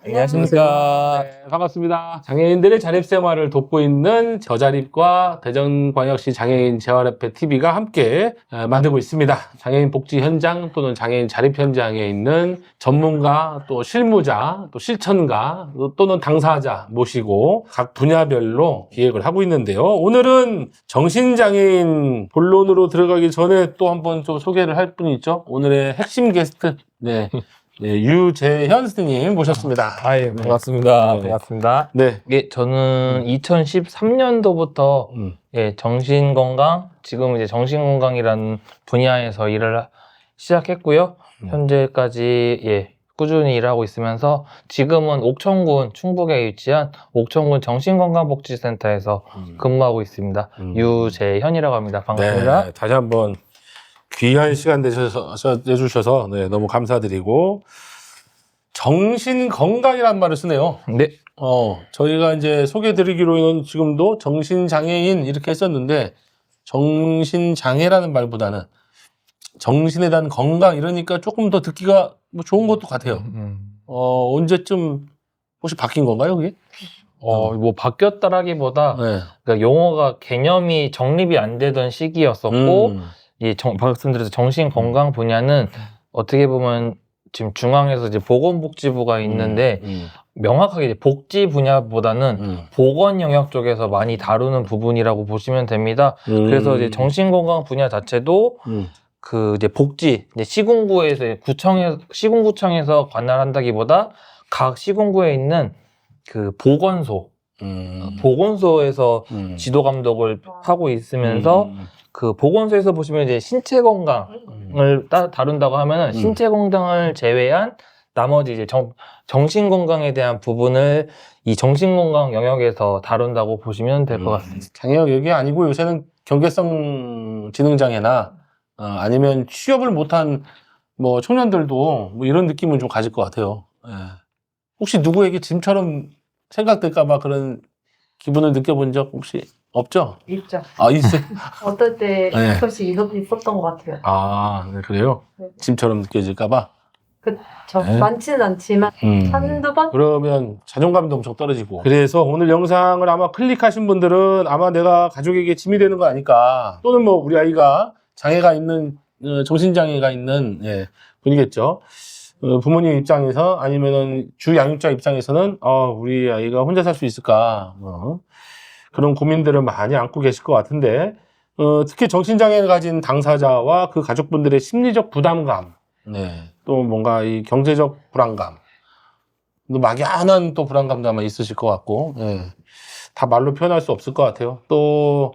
안녕하십니까. 네, 반갑습니다. 장애인들의 자립생활을 돕고 있는 저자립과 대전광역시 장애인 재활협회 TV가 함께 만들고 있습니다. 장애인 복지 현장 또는 장애인 자립 현장에 있는 전문가, 또 실무자, 또 실천가, 또는 당사자 모시고 각 분야별로 기획을 하고 있는데요. 오늘은 정신장애인 본론으로 들어가기 전에 또 한번 좀 소개를 할 분이 있죠. 오늘의 핵심 게스트. 네. 네, 유재현 스님 모셨습니다. 아유, 반갑습니다. 네. 반갑습니다. 네. 예, 저는 2013년도부터 예, 정신건강, 지금 이제 정신건강이라는 분야에서 일을 시작했고요. 현재까지 예, 꾸준히 일하고 있으면서 지금은 옥천군 충북에 위치한 옥천군 정신건강복지센터에서 근무하고 있습니다. 유재현이라고 합니다. 반갑습니다. 네, 다시 한번 귀한 시간 내주셔서 네, 너무 감사드리고, 정신건강이라는 말을 쓰네요. 네. 저희가 이제 소개해드리기로는 지금도 정신장애인 이렇게 했었는데, 정신장애라는 말보다는 정신에 대한 건강 이러니까 조금 더 듣기가 뭐 좋은 것도 같아요. 언제쯤 혹시 바뀐 건가요, 그게? 뭐 바뀌었다라기보다 네. 그러니까 용어가 개념이 정립이 안 되던 시기였었고 이 말씀드려서 정신건강 분야는 어떻게 보면 지금 중앙에서 이제 보건복지부가 있는데 명확하게 이제 복지 분야보다는 보건 영역 쪽에서 많이 다루는 부분이라고 보시면 됩니다. 그래서 이제 정신건강 분야 자체도 그 이제 복지, 이제 시군구에서 시군구청에서 관할한다기보다 각 시군구에 있는 그 보건소, 보건소에서 지도 감독을 하고 있으면서 그 보건소에서 보시면 이제 신체 건강을 다룬다고 하면은 신체 건강을 제외한 나머지 이제 정신 건강에 대한 부분을 이 정신 건강 영역에서 다룬다고 보시면 될 것 같습니다. 장애 영역이 아니고 요새는 경계성 지능 장애나 아니면 취업을 못한 뭐 청년들도 뭐 이런 느낌을 좀 가질 것 같아요. 예. 혹시 누구에게 짐처럼 생각될까봐 그런 기분을 느껴본 적 혹시 없죠? 있죠. 아, 있어요? 어떨 때 네. 가끔씩 있었던 것 같아요. 아, 네, 그래요? 네. 짐처럼 느껴질까봐? 그쵸. 네. 많지는 않지만 한두 번? 그러면 자존감도 엄청 떨어지고. 그래서 오늘 영상을 아마 클릭하신 분들은 아마 내가 가족에게 짐이 되는 거 아닐까, 또는 뭐 우리 아이가 장애가 있는, 정신장애가 있는 분이겠죠. 부모님 입장에서 아니면은 주 양육자 입장에서는 우리 아이가 혼자 살 수 있을까, 그런 고민들을 많이 안고 계실 것 같은데, 특히 정신장애를 가진 당사자와 그 가족분들의 심리적 부담감, 또 뭔가 이 경제적 불안감, 또 막연한 또 불안감도 아마 있으실 것 같고, 다 말로 표현할 수 없을 것 같아요. 또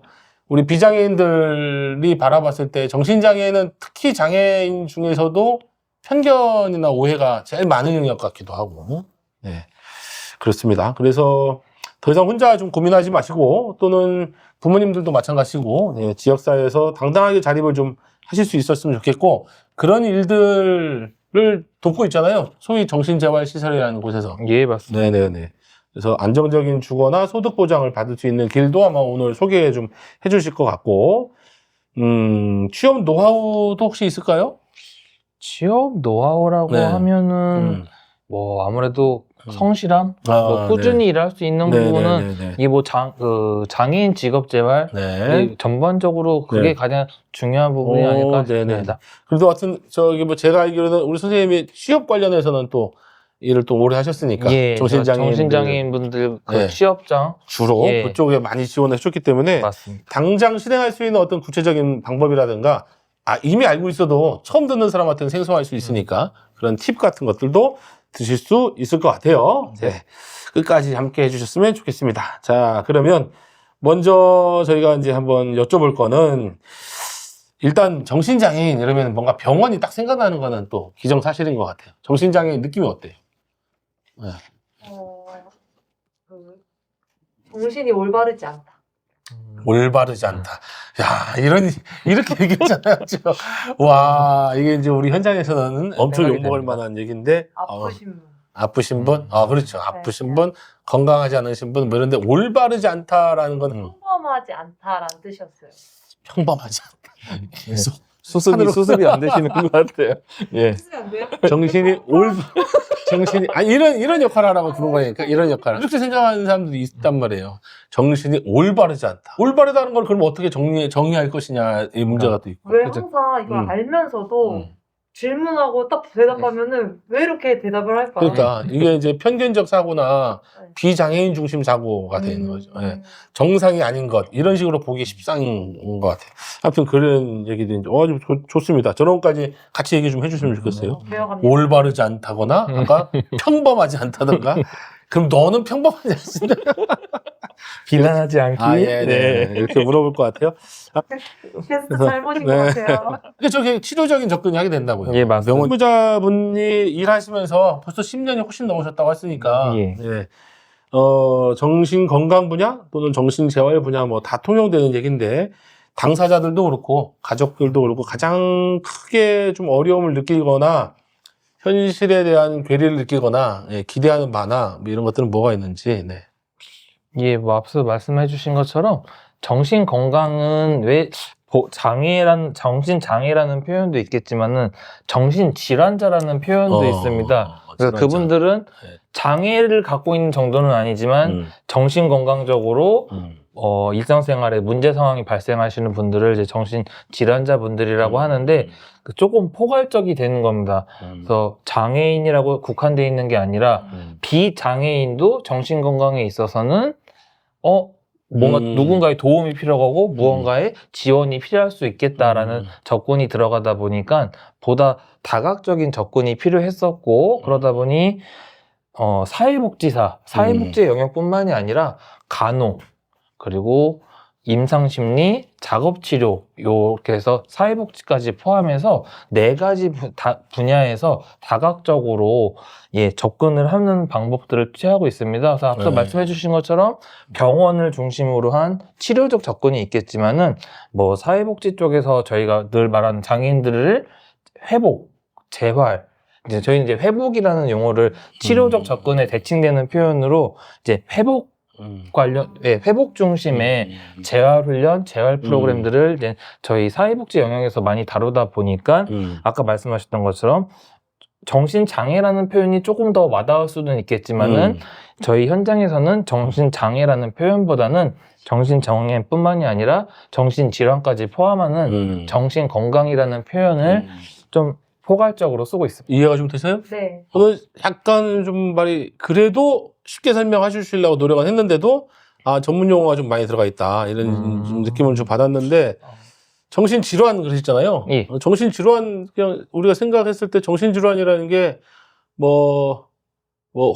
우리 비장애인들이 바라봤을 때 정신장애는 특히 장애인 중에서도 편견이나 오해가 제일 많은 영역 같기도 하고, 그렇습니다. 그래서 더 이상 혼자 좀 고민하지 마시고, 또는 부모님들도 마찬가지고, 지역사회에서 당당하게 자립을 좀 하실 수 있었으면 좋겠고, 그런 일들을 돕고 있잖아요. 소위 정신재활시설이라는 곳에서. 예, 맞습니다. 네네네. 그래서 안정적인 주거나 소득 보장을 받을 수 있는 길도 아마 오늘 소개 좀 해주실 것 같고, 취업 노하우도 혹시 있을까요? 취업 노하우라고 네. 하면은 뭐 아무래도 성실함, 뭐 꾸준히 일할 수 있는 부분은 이게 뭐 장애인 직업재활 전반적으로 그게 가장 중요한 부분이 아닐까 싶습니다. 그래도 하여튼 뭐 제가 알기로는 우리 선생님이 취업 관련해서는 또 일을 또 오래 하셨으니까, 예, 정신장애인 분들 그 취업장 주로 그쪽에 많이 지원해 주셨기 때문에 맞습니다. 당장 실행할 수 있는 어떤 구체적인 방법이라든가, 이미 알고 있어도 처음 듣는 사람한테는 생소할 수 있으니까 그런 팁 같은 것들도 드실 수 있을 것 같아요. 끝까지 함께 해주셨으면 좋겠습니다. 자, 그러면 먼저 저희가 이제 한번 여쭤볼 거는, 일단 정신장애인 이러면 뭔가 병원이 딱 생각나는 거는 또 기정사실인 것 같아요. 정신장애인 느낌이 어때요? 정신이 올바르지 않다. 올바르지 않다. 야, 이렇게 얘기했잖아요. 지금. 와, 이게 이제 우리 현장에서는 엄청 욕먹을 만한 얘기인데, 아프신 분. 아프신 분? 그렇죠. 아프신 분, 건강하지 않으신 분, 뭐 이런데 올바르지 않다라는 건 평범하지 않다라는 뜻이었어요. 평범하지 않다. 수습이 안 되시는 것 같아요. 예. 뜻이 안 돼요? 정신이 정신이 이런 역할을 하라고 부른 거니까 이런 역할을 이렇게 생각하는 사람들이 있단 말이에요. 정신이 올바르지 않다. 올바르다는 걸 그럼 어떻게 정의할 것이냐 이 문제가 또 있고. 왜 그죠? 항상 이걸 알면서도 질문하고 딱 대답하면은 왜 이렇게 대답을 할까? 그러니까 이게 이제 편견적 사고나 네. 비장애인 중심 사고가 되는 거죠. 예. 정상이 아닌 것 이런 식으로 보기 십상인 것 같아요. 아무튼 그런 얘기도 좀 좋습니다. 저런 것까지 같이 얘기 좀 해주시면 좋겠어요. 배워갑니다. 올바르지 않다거나 아까 평범하지 않다던가 그럼 너는 평범하지 않습니다. 비난하지 않기. 네. 이렇게 물어볼 것 같아요. 테스트 잘못인 네. 것 같아요. 근데 저게 치료적인 접근이 하게 된다고요. 예, 맞습니다. 병원부자분이 일하시면서 벌써 10년이 훨씬 넘으셨다고 했으니까 예. 예. 정신 건강 분야 또는 정신 재활 분야 뭐 다 통용되는 얘기인데 당사자들도 그렇고 가족들도 그렇고 가장 크게 좀 어려움을 느끼거나 현실에 대한 괴리를 느끼거나 예, 기대하는 바나 뭐 이런 것들은 뭐가 있는지. 네. 예, 뭐 앞서 말씀해 주신 것처럼 정신 건강은 왜 정신 장애라는 표현도 있겠지만은 정신 질환자라는 표현도 있습니다. 그래서 그분들은 네. 장애를 갖고 있는 정도는 아니지만 정신 건강적으로 일상생활에 문제 상황이 발생하시는 분들을 이제 정신 질환자 분들이라고 하는데 조금 포괄적이 되는 겁니다. 그래서 장애인이라고 국한되어 있는 게 아니라 비장애인도 정신 건강에 있어서는 뭔가 누군가의 도움이 필요하고 무언가의 지원이 필요할 수 있겠다라는 접근이 들어가다 보니까 보다 다각적인 접근이 필요했었고 그러다 보니 사회복지의 영역뿐만이 아니라 간호 그리고 임상심리, 작업치료 이렇게 해서 사회복지까지 포함해서 4가지 분야에서 다각적으로 접근을 하는 방법들을 취하고 있습니다. 그래서 앞서 말씀해 주신 것처럼 병원을 중심으로 한 치료적 접근이 있겠지만은 뭐 사회복지 쪽에서 저희가 늘 말하는 장애인들을 회복, 재활 저희는 이제 회복이라는 용어를 치료적 접근에 대칭되는 표현으로 이제 회복 중심의 재활훈련, 재활 프로그램들을 이제 저희 사회복지 영역에서 많이 다루다 보니까 아까 말씀하셨던 것처럼 정신장애라는 표현이 조금 더 와닿을 수는 있겠지만은 저희 현장에서는 정신장애라는 표현보다는 정신장애뿐만이 아니라 정신질환까지 포함하는 정신건강이라는 표현을 좀 포괄적으로 쓰고 있습니다. 이해가 좀 되세요? 네. 저는 약간 좀 말이 그래도 쉽게 설명하시려고 노력을 했는데도 전문 용어가 좀 많이 들어가 있다 이런 좀 느낌을 좀 받았는데 정신질환 그러셨잖아요. 예. 정신질환 그냥 우리가 생각했을 때 정신질환이라는 게 뭐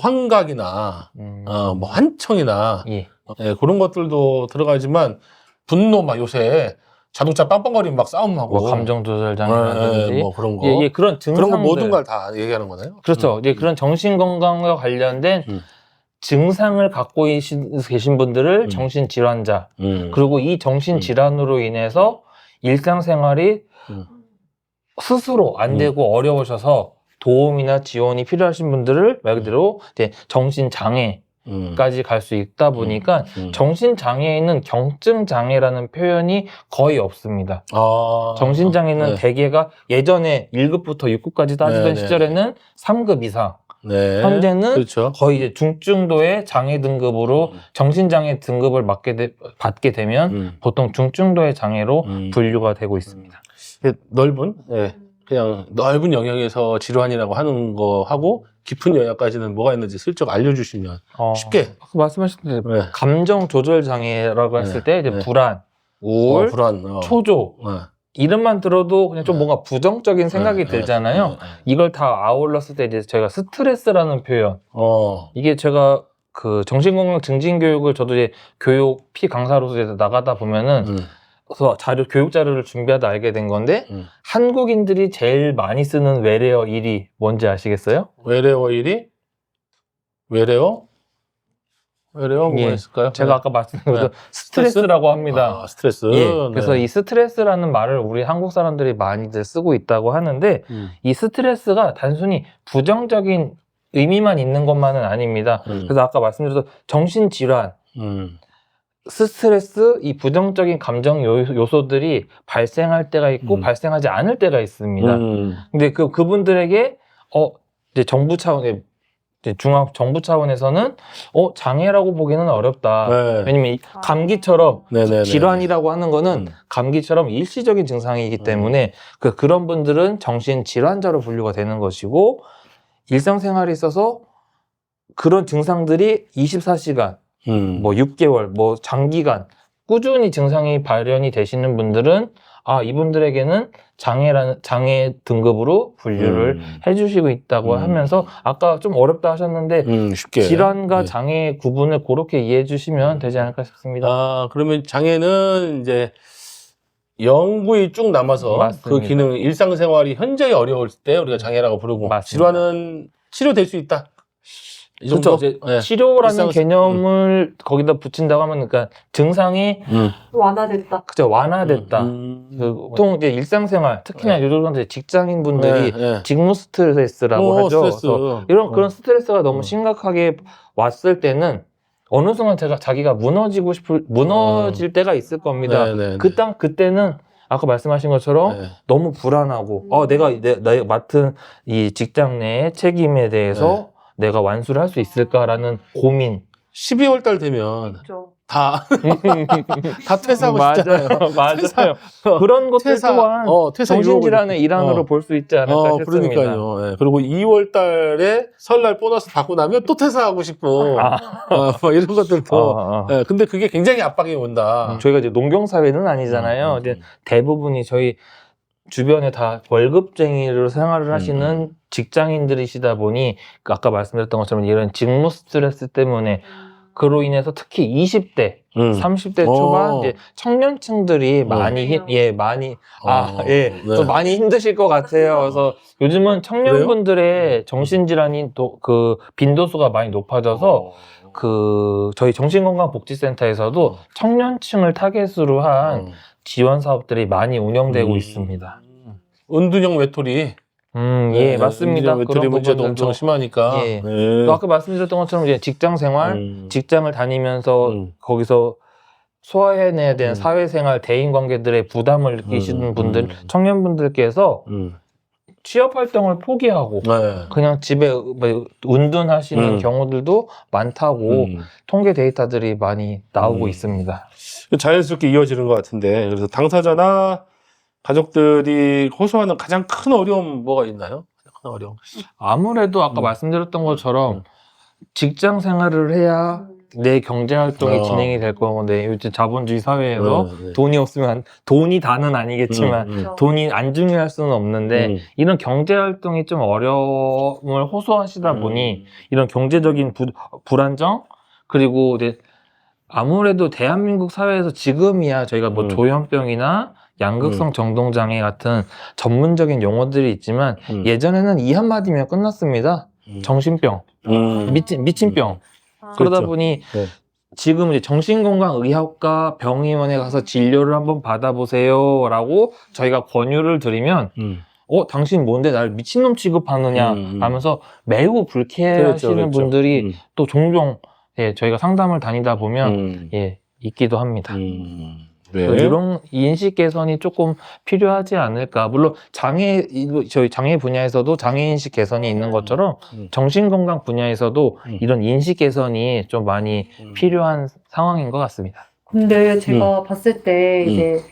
환각이나 뭐 환청이나 예. 그런 것들도 들어가지만 분노 막 요새 자동차 빵빵거리면 막 싸움하고 뭐 감정 조절 장애라든지 뭐 그런 거 그런 증상들 그런 거 모든 걸 다 얘기하는 거네요. 그렇죠. 그런 정신 건강과 관련된 증상을 갖고 계신 분들을 정신 질환자 그리고 이 정신 질환으로 인해서 일상생활이 스스로 안 되고 어려우셔서 도움이나 지원이 필요하신 분들을 말 그대로 이제 정신 장애 까지 갈 수 있다 보니까 정신장애에는 경증장애라는 표현이 거의 없습니다. 정신장애는 대개가 예전에 1급부터 6급까지 따지던 시절에는 3급 이상 현재는 그렇죠. 거의 이제 중증도의 장애 등급으로 정신장애 등급을 받게 되면 보통 중증도의 장애로 분류가 되고 있습니다. 넓은 그냥 넓은 영역에서 질환이라고 하는 거 하고 깊은 영역까지는 뭐가 있는지 슬쩍 알려주시면 쉽게 말씀하신 대로 감정 조절 장애라고 했을 때 이제 불안, 우울, 초조 이름만 들어도 그냥 좀 뭔가 부정적인 생각이 들잖아요. 이걸 다 아울렀을 때 이제 저희가 스트레스라는 표현 이게 제가 그 정신건강 증진 교육을 저도 이제 교육 피 강사로서 이제 나가다 보면은 그래서 교육 자료를 준비하다 알게 된 건데 한국인들이 제일 많이 쓰는 외래어 1위 뭔지 아시겠어요? 외래어 1위? 외래어 뭐가 있을까요? 제가 아까 말씀드린 것처럼 스트레스라고 합니다. 스트레스. 그래서 이 스트레스라는 말을 우리 한국 사람들이 많이들 쓰고 있다고 하는데 이 스트레스가 단순히 부정적인 의미만 있는 것만은 아닙니다. 그래서 아까 말씀드렸던 정신질환 스트레스, 이 부정적인 감정 요소들이 발생할 때가 있고 발생하지 않을 때가 있습니다. 근데 그분들에게 이제 정부 차원의 이제 정부 차원에서는 장애라고 보기는 어렵다. 네. 왜냐면 이 감기처럼 네네네. 질환이라고 하는 거는 감기처럼 일시적인 증상이기 때문에 그런 분들은 정신 질환자로 분류가 되는 것이고 일상생활에 있어서 그런 증상들이 24시간, 뭐 6개월, 뭐 장기간 꾸준히 증상이 발현이 되시는 분들은 이분들에게는 장애 등급으로 분류를 해주시고 있다고 하면서 아까 좀 어렵다 하셨는데 쉽게. 질환과 네. 장애의 구분을 그렇게 이해해 주시면 되지 않을까 싶습니다. 그러면 장애는 이제 영구히 쭉 남아서 맞습니다. 그 기능, 일상생활이 현저히 어려울 때 우리가 장애라고 부르고 맞습니다. 질환은 치료될 수 있다. 이 정도? 그렇죠. 네. 치료라는 일상- 개념을 거기다 붙인다고 하면 그러니까 증상이 완화됐다. 그죠 완화됐다. 보통 이제 일상생활 특히나 요즘 직장인 분들이 직무 스트레스라고 하죠. 스트레스. 그래서 그런 스트레스가 너무 심각하게 왔을 때는 어느 순간 자기가 무너질 때가 있을 겁니다. 그때는 아까 말씀하신 것처럼 너무 불안하고 내가 맡은 이 직장 내의 책임에 대해서 내가 완수를 할 수 있을까라는 고민. 12월 달 되면 그렇죠. 다 퇴사하고 싶잖아요. 맞아요. 그런 것들 또한 퇴사 정신질환의 일환으로 볼 수 있지 않을까 싶습니다. 그러니까요. 예. 그리고 2월 달에 설날 보너스 받고 나면 또 퇴사하고 싶고 뭐 이런 것들도 근데 그게 굉장히 압박이 온다. 저희가 이제 농경사회는 아니잖아요. 이제 대부분이 저희 주변에 다 월급쟁이로 생활을 하시는 직장인들이시다 보니 아까 말씀드렸던 것처럼 이런 직무 스트레스 때문에 그로 인해서 특히 20대, 30대 초반 이제 청년층들이 많이 많이 힘드실 것 같아요. 그래서 요즘은 청년분들의 정신질환이 그 빈도수가 많이 높아져서 저희 정신건강복지센터에서도 청년층을 타겟으로 한 지원 사업들이 많이 운영되고 있습니다. 은둔형 외톨이. 예, 맞습니다. 외톨이 그런 문제도 부분들도. 엄청 심하니까. 예. 또 아까 말씀드렸던 것처럼 이제 직장 생활, 직장을 다니면서 거기서 소화해내야 되는 사회생활, 대인관계들의 부담을 느끼시는 분들, 청년분들께서 취업 활동을 포기하고 그냥 집에 운둔하시는 경우들도 많다고 통계 데이터들이 많이 나오고 있습니다. 자연스럽게 이어지는 것 같은데 그래서 당사자나 가족들이 호소하는 가장 큰 어려움 뭐가 있나요? 가장 큰 어려움. 아무래도 아까 말씀드렸던 것처럼 직장 생활을 해야 내 경제 활동이 진행이 될 거는데 요즘 자본주의 사회에서 돈이 없으면 돈이 다는 아니겠지만 돈이 안 중요할 수는 없는데 이런 경제 활동이 좀 어려움을 호소하시다 보니 이런 경제적인 불안정 그리고 이제 아무래도 대한민국 사회에서 지금이야 저희가 뭐 조현병이나 양극성 정동장애 같은 전문적인 용어들이 있지만 예전에는 이 한마디면 끝났습니다. 정신병, 미친병. 그러다 보니 지금 이제 정신건강의학과 병의원에 가서 진료를 한번 받아보세요 라고 저희가 권유를 드리면 당신 뭔데 날 미친놈 취급하느냐 하면서 매우 불쾌하시는 분들이 또 종종 저희가 상담을 다니다 보면 있기도 합니다. 이런 인식 개선이 조금 필요하지 않을까. 물론 저희 장애 분야에서도 장애 인식 개선이 있는 것처럼 정신건강 분야에서도 이런 인식 개선이 좀 많이 필요한 상황인 것 같습니다. 근데 제가 봤을 때 이제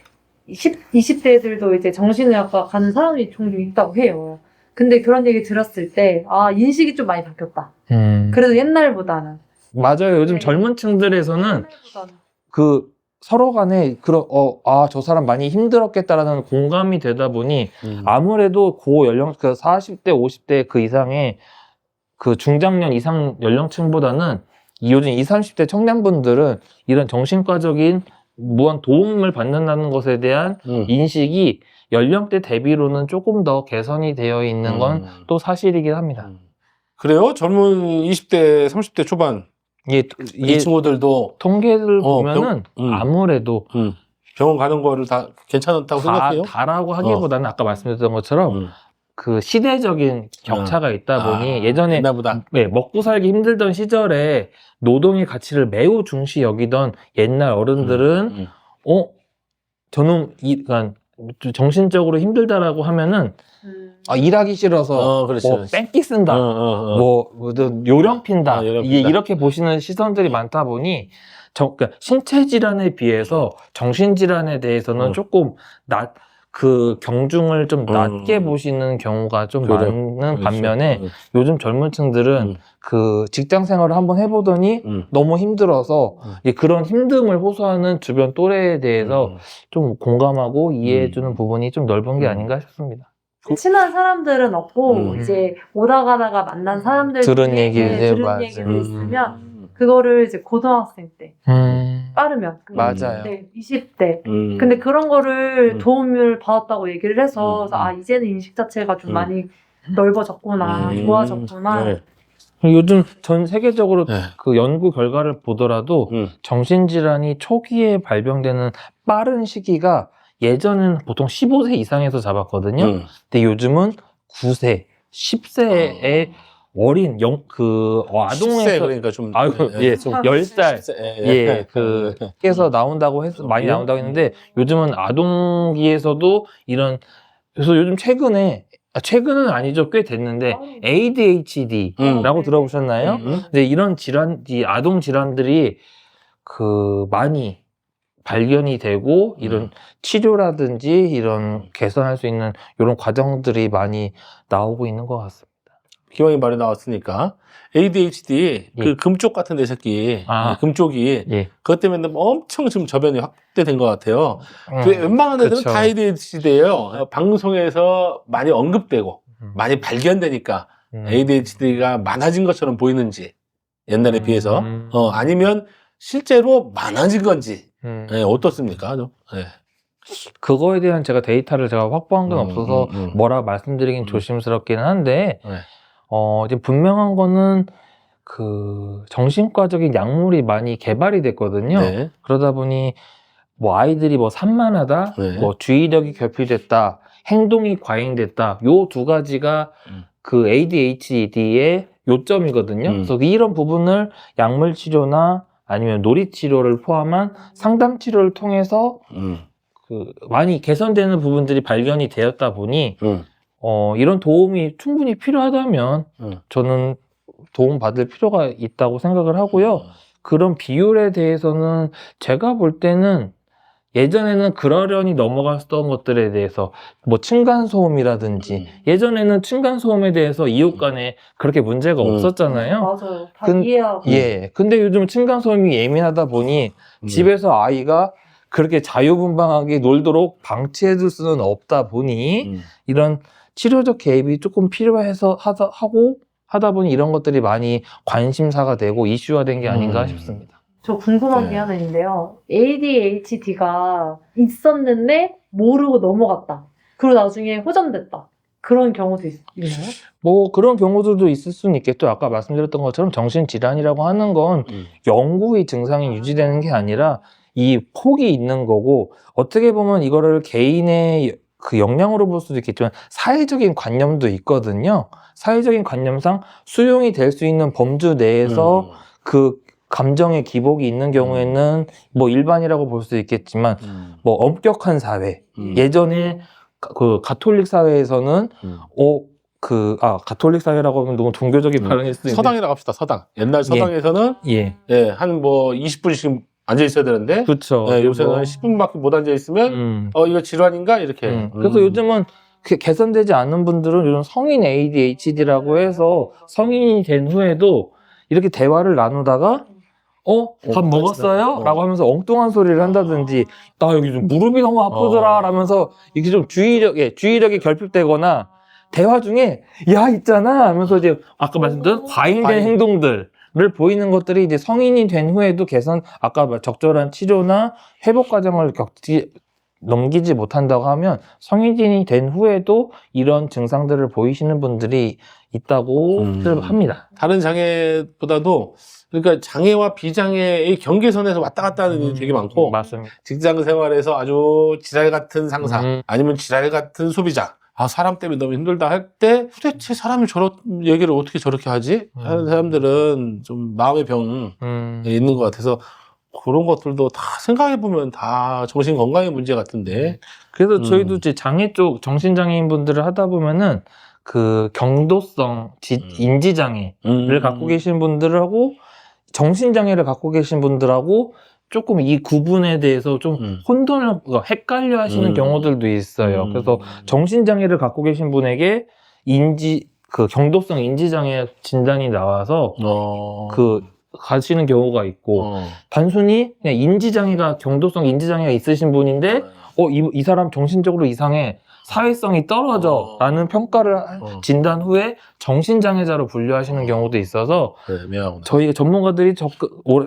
20대들도 이제 정신의학과 가는 사람이 종종 있다고 해요. 근데 그런 얘기 들었을 때 인식이 좀 많이 바뀌었다. 그래도 옛날보다는. 맞아요. 요즘 젊은 층들에서는 서로 간에 저 사람 많이 힘들었겠다라는 공감이 되다 보니 아무래도 고연령, 40대, 50대 그 이상의 그 중장년 이상 연령층보다는 요즘 20, 30대 청년분들은 이런 정신과적인 무한 도움을 받는다는 것에 대한 인식이 연령대 대비로는 조금 더 개선이 되어 있는 건 또 사실이긴 합니다. 그래요? 젊은 20대, 30대 초반 이 친구들도 통계를 보면은 아무래도 병원 가는 거를 다 괜찮다고 생각해요? 다라고 하기보다는 아까 말씀드렸던 것처럼 그 시대적인 격차가 있다 보니 예전에 옛날보다 먹고 살기 힘들던 시절에 노동의 가치를 매우 중시 여기던 옛날 어른들은 저는 그러니까 정신적으로 힘들다라고 하면은 일하기 싫어서 그렇지, 뭐 그렇지. 뺑기 쓴다, 뭐 요령 핀다, 요령 이게 핀다. 이렇게 보시는 시선들이 많다 보니 그러니까 신체 질환에 비해서 정신 질환에 대해서는 조금 그 경중을 좀 낮게 보시는 경우가 좀 그래. 많은 그렇죠. 반면에 요즘 젊은 층들은 그 직장 생활을 한번 해보더니 너무 힘들어서 그런 힘듦을 호소하는 주변 또래에 대해서 좀 공감하고 이해해주는 부분이 좀 넓은 게 아닌가 싶습니다. 친한 사람들은 없고 이제 오다 가다가 만난 사람들 들은 중에 얘기들, 들은 맞아요. 얘기도 있으면 그거를 이제 고등학생 때 빠르면 맞아요. 네, 20대 근데 그런 거를 도움을 받았다고 얘기를 해서 그래서 이제는 인식 자체가 좀 많이 넓어졌구나 좋아졌구나 네. 요즘 전 세계적으로 네. 그 연구 결과를 보더라도 정신질환이 초기에 발병되는 빠른 시기가 예전에는 보통 15세 이상에서 잡았거든요. 근데 요즘은 9세, 10세의 어린 아동에서 10세 그러니까 좀 10살 에서 나온다고 해서 많이 나온다고 했는데 요즘은 아동기에서도 이런 그래서 요즘 최근은 아니죠. 꽤 됐는데 ADHD라고 들어보셨나요? 근데 이런 이 아동 질환들이 많이 발견이 되고 이런 치료라든지 이런 개선할 수 있는 이런 과정들이 많이 나오고 있는 것 같습니다. 기왕이 말이 나왔으니까 ADHD 예. 그 금쪽 같은 내 새끼 금쪽이 그것 때문에 엄청 지금 저변이 확대된 것 같아요. 웬만한 애들은 그쵸. 다 ADHD예요. 방송에서 많이 언급되고 많이 발견되니까 ADHD가 많아진 것처럼 보이는지 옛날에 비해서 아니면 실제로 많아진 건지 어떻습니까? 그거에 대한 제가 확보한 건 없어서 뭐라 말씀드리긴 조심스럽기는 한데 이제 분명한 거는 정신과적인 약물이 많이 개발이 됐거든요. 네. 그러다 보니 뭐 아이들이 뭐 산만하다, 뭐 주의력이 결핍됐다, 행동이 과잉됐다, 요 두 가지가 그 ADHD의 요점이거든요. 그래서 이런 부분을 약물 치료나 아니면 놀이 치료를 포함한 상담 치료를 통해서 많이 개선되는 부분들이 발견이 되었다 보니 이런 도움이 충분히 필요하다면 저는 도움 받을 필요가 있다고 생각을 하고요. 그런 비율에 대해서는 제가 볼 때는 예전에는 그러려니 넘어갔던 것들에 대해서 뭐 층간소음이라든지 예전에는 층간소음에 대해서 이웃 간에 그렇게 문제가 없었잖아요. 맞아요. 다 이해하고 근데 요즘 층간소음이 예민하다 보니 집에서 아이가 그렇게 자유분방하게 놀도록 방치해둘 수는 없다 보니 이런 치료적 개입이 조금 필요해서 하다 보니 이런 것들이 많이 관심사가 되고 이슈화된 게 아닌가 싶습니다. 저 궁금한 게 하나 있는데요. ADHD가 있었는데 모르고 넘어갔다. 그리고 나중에 호전됐다. 그런 경우도 있나요? 뭐 그런 경우들도 있을 수는 있겠죠. 아까 말씀드렸던 것처럼 정신질환이라고 하는 건 영구히 증상이 유지되는 게 아니라 이 폭이 있는 거고 어떻게 보면 이거를 개인의 그 역량으로 볼 수도 있겠지만 사회적인 관념도 있거든요. 사회적인 관념상 수용이 될 수 있는 범주 내에서 그 감정의 기복이 있는 경우에는 뭐 일반이라고 볼 수 있겠지만 뭐 엄격한 사회 예전에 그 가톨릭 사회에서는 가톨릭 사회라고 하면 너무 종교적인 발언일 수도 있는데 서당이라고 합시다. 서당. 옛날 서당에서는 한 뭐 20분씩 앉아 있어야 되는데 그렇죠. 요새는 한 10분밖에 못 앉아 있으면 이거 질환인가 이렇게. 그래서 요즘은 개선되지 않는 분들은 요즘 성인 ADHD라고 해서 성인이 된 후에도 이렇게 대화를 나누다가 밥 먹었어요? 라고 하면서 엉뚱한 소리를 한다든지 나 여기 좀 무릎이 너무 아프더라 라면서 이게 좀 주의력이 결핍되거나 대화 중에 야 있잖아 하면서 이제 아까 말씀드린 과잉된 행동들을 보이는 것들이 이제 성인이 된 후에도 아까 적절한 치료나 회복 과정을 넘기지 못한다고 하면 성인이 된 후에도 이런 증상들을 보이시는 분들이 있다고 합니다. 다른 장애보다도 그러니까 장애와 비장애의 경계선에서 왔다 갔다 하는 일이 되게 많고 맞습니다. 직장 생활에서 아주 지랄 같은 상사 아니면 지랄 같은 소비자 사람 때문에 너무 힘들다 할 때 도대체 사람이 저런 얘기를 어떻게 저렇게 하지? 하는 사람들은 좀 마음의 병이 있는 것 같아서 그런 것들도 다 생각해보면 다 정신건강의 문제 같은데. 그래서 저희도 이제 장애 쪽 정신장애인 분들을 하다 보면은 그 경도성 인지장애를 갖고 계신 분들하고 정신장애를 갖고 계신 분들하고 조금 이 구분에 대해서 좀 헷갈려 하시는 경우들도 있어요. 그래서 정신장애를 갖고 계신 분에게 그 경도성 인지장애 진단이 나와서 가시는 경우가 있고 단순히 그냥 경도성 인지장애가 있으신 분인데 이 사람 정신적으로 이상해, 사회성이 떨어져 라는 평가를 진단 후에 정신장애자로 분류하시는 경우도 있어서 저희 전문가들이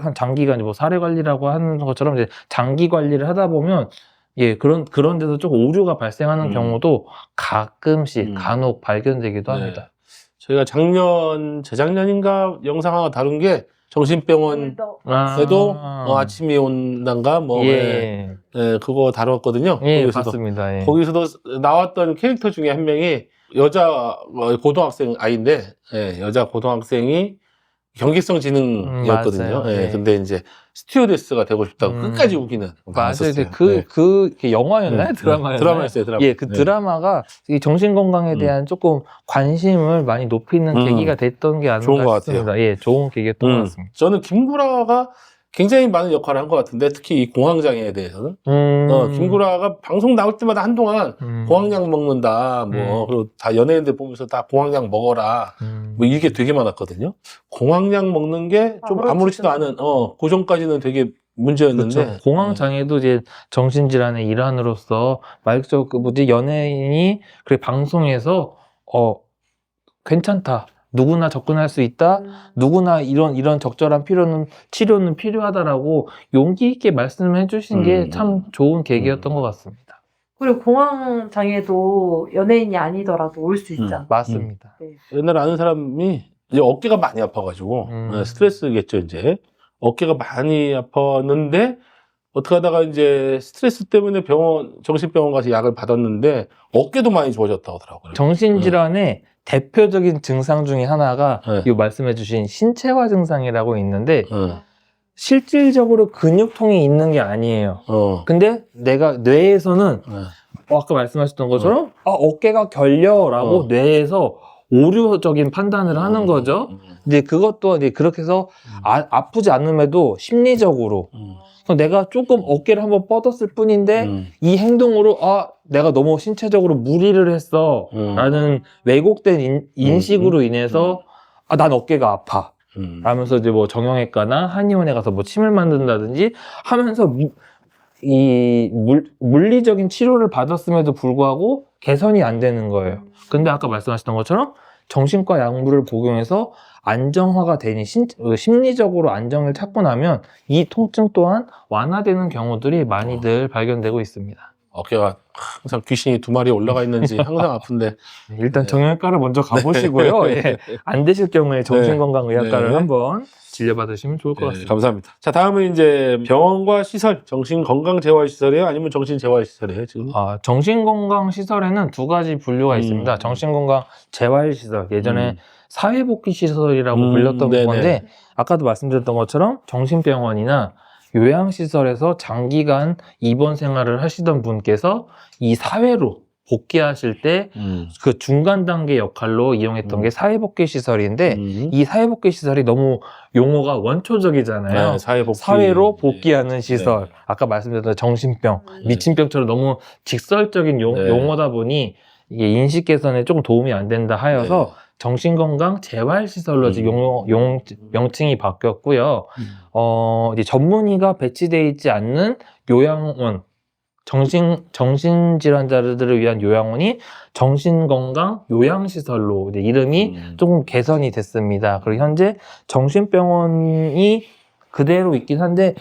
한 장기간 뭐 사례 관리라고 하는 것처럼 이제 장기 관리를 하다 보면 그런 데서 조금 오류가 발생하는 경우도 가끔씩 간혹 발견되기도 합니다. 저희가 재작년인가 영상 하나 다룬 게 정신병원에도 아침이 온단가 그거 다뤘거든요. 맞습니다. 거기서도 나왔던 캐릭터 중에 한 명이 여자 고등학생 아이인데 여자 고등학생이 경기성 지능이었거든요. 근데 이제 스튜어데스가 되고 싶다고 끝까지 우기는. 맞아요. 그 영화였나요? 드라마였나요? 드라마였어요. 드라마. 그 드라마가 이 정신건강에 대한 조금 관심을 많이 높이는 계기가 됐던 게 좋은 것 아닌가 싶습니다. 좋은 계기였던 것 같습니다. 저는 김구라가 굉장히 많은 역할을 한 것 같은데 특히 이 공황장애에 대해서는 김구라가 방송 나올 때마다 한동안 공황약 먹는다 그리고 다 연예인들 보면서 다 공황약 먹어라 이게 되게 많았거든요. 공황약 먹는 게 좀 아무렇지도 않은 그 전까지는 되게 문제였는데 그렇죠. 공황장애도 이제 정신질환의 일환으로서 말그저 연예인이 그래 방송에서 괜찮다, 누구나 접근할 수 있다, 누구나 이런 적절한 치료는 필요하다라고 용기 있게 말씀해 주신 게 참 좋은 계기였던 것 같습니다. 그리고 공황장애도 연예인이 아니더라도 올 수 있잖아. 맞습니다. 옛날에 아는 사람이 이제 어깨가 많이 아파가지고 스트레스겠죠. 이제 어깨가 많이 아팠는데 어떻게 하다가 이제 스트레스 때문에 정신병원 가서 약을 받았는데 어깨도 많이 좋아졌다고 하더라고요. 정신질환의 대표적인 증상 중에 하나가 이 말씀해주신 신체화 증상이라고 있는데 실질적으로 근육통이 있는 게 아니에요. 근데 내가 뇌에서는 아까 말씀하셨던 것처럼 어깨가 결려라고 뇌에서 오류적인 판단을 하는 거죠. 근데 그것도 이제 그렇게 해서 아프지 않음에도 심리적으로 내가 조금 어깨를 한번 뻗었을 뿐인데 이 행동으로 내가 너무 신체적으로 무리를 했어 라는 왜곡된 인식으로 인해서 난 어깨가 아파 라면서 이제 뭐 정형외과나 한의원에 가서 뭐 침을 만든다든지 하면서 이 물리적인 치료를 받았음에도 불구하고 개선이 안 되는 거예요. 근데 아까 말씀하셨던 것처럼 정신과 약물을 복용해서 안정화가 되니 심리적으로 안정을 찾고 나면 이 통증 또한 완화되는 경우들이 많이들 발견되고 있습니다. 어깨가 항상 귀신이 2마리 올라가 있는지 항상 아픈데 일단 정형외과를 먼저 가보시고요. 안 되실 경우에 정신건강의학과를 한번 진료받으시면 좋을 것 같습니다. 감사합니다. 자, 다음은 이제 병원과 시설, 정신건강재활시설이에요? 아니면 정신재활시설이에요, 지금? 정신건강시설에는 2가지 분류가 있습니다. 정신건강재활시설, 예전에 사회복귀시설이라고 불렸던 건데, 아까도 말씀드렸던 것처럼 정신병원이나 요양시설에서 장기간 입원 생활을 하시던 분께서 이 사회로 복귀하실 때 그 중간 단계 역할로 이용했던 게 사회복귀 시설인데 이 사회복귀 시설이 너무 용어가 원초적이잖아요. 사회로 복귀하는 시설. 아까 말씀드렸던 정신병, 미친병처럼 너무 직설적인 용어다 보니 이게 인식 개선에 조금 도움이 안 된다 하여서 정신건강 재활시설로 지금 명칭이 바뀌었고요. 이제 전문의가 배치되어 있지 않는 요양원, 정신질환자들을 위한 요양원이 정신건강 요양시설로 이제 이름이 조금 개선이 됐습니다. 그리고 현재 정신병원이 그대로 있긴 한데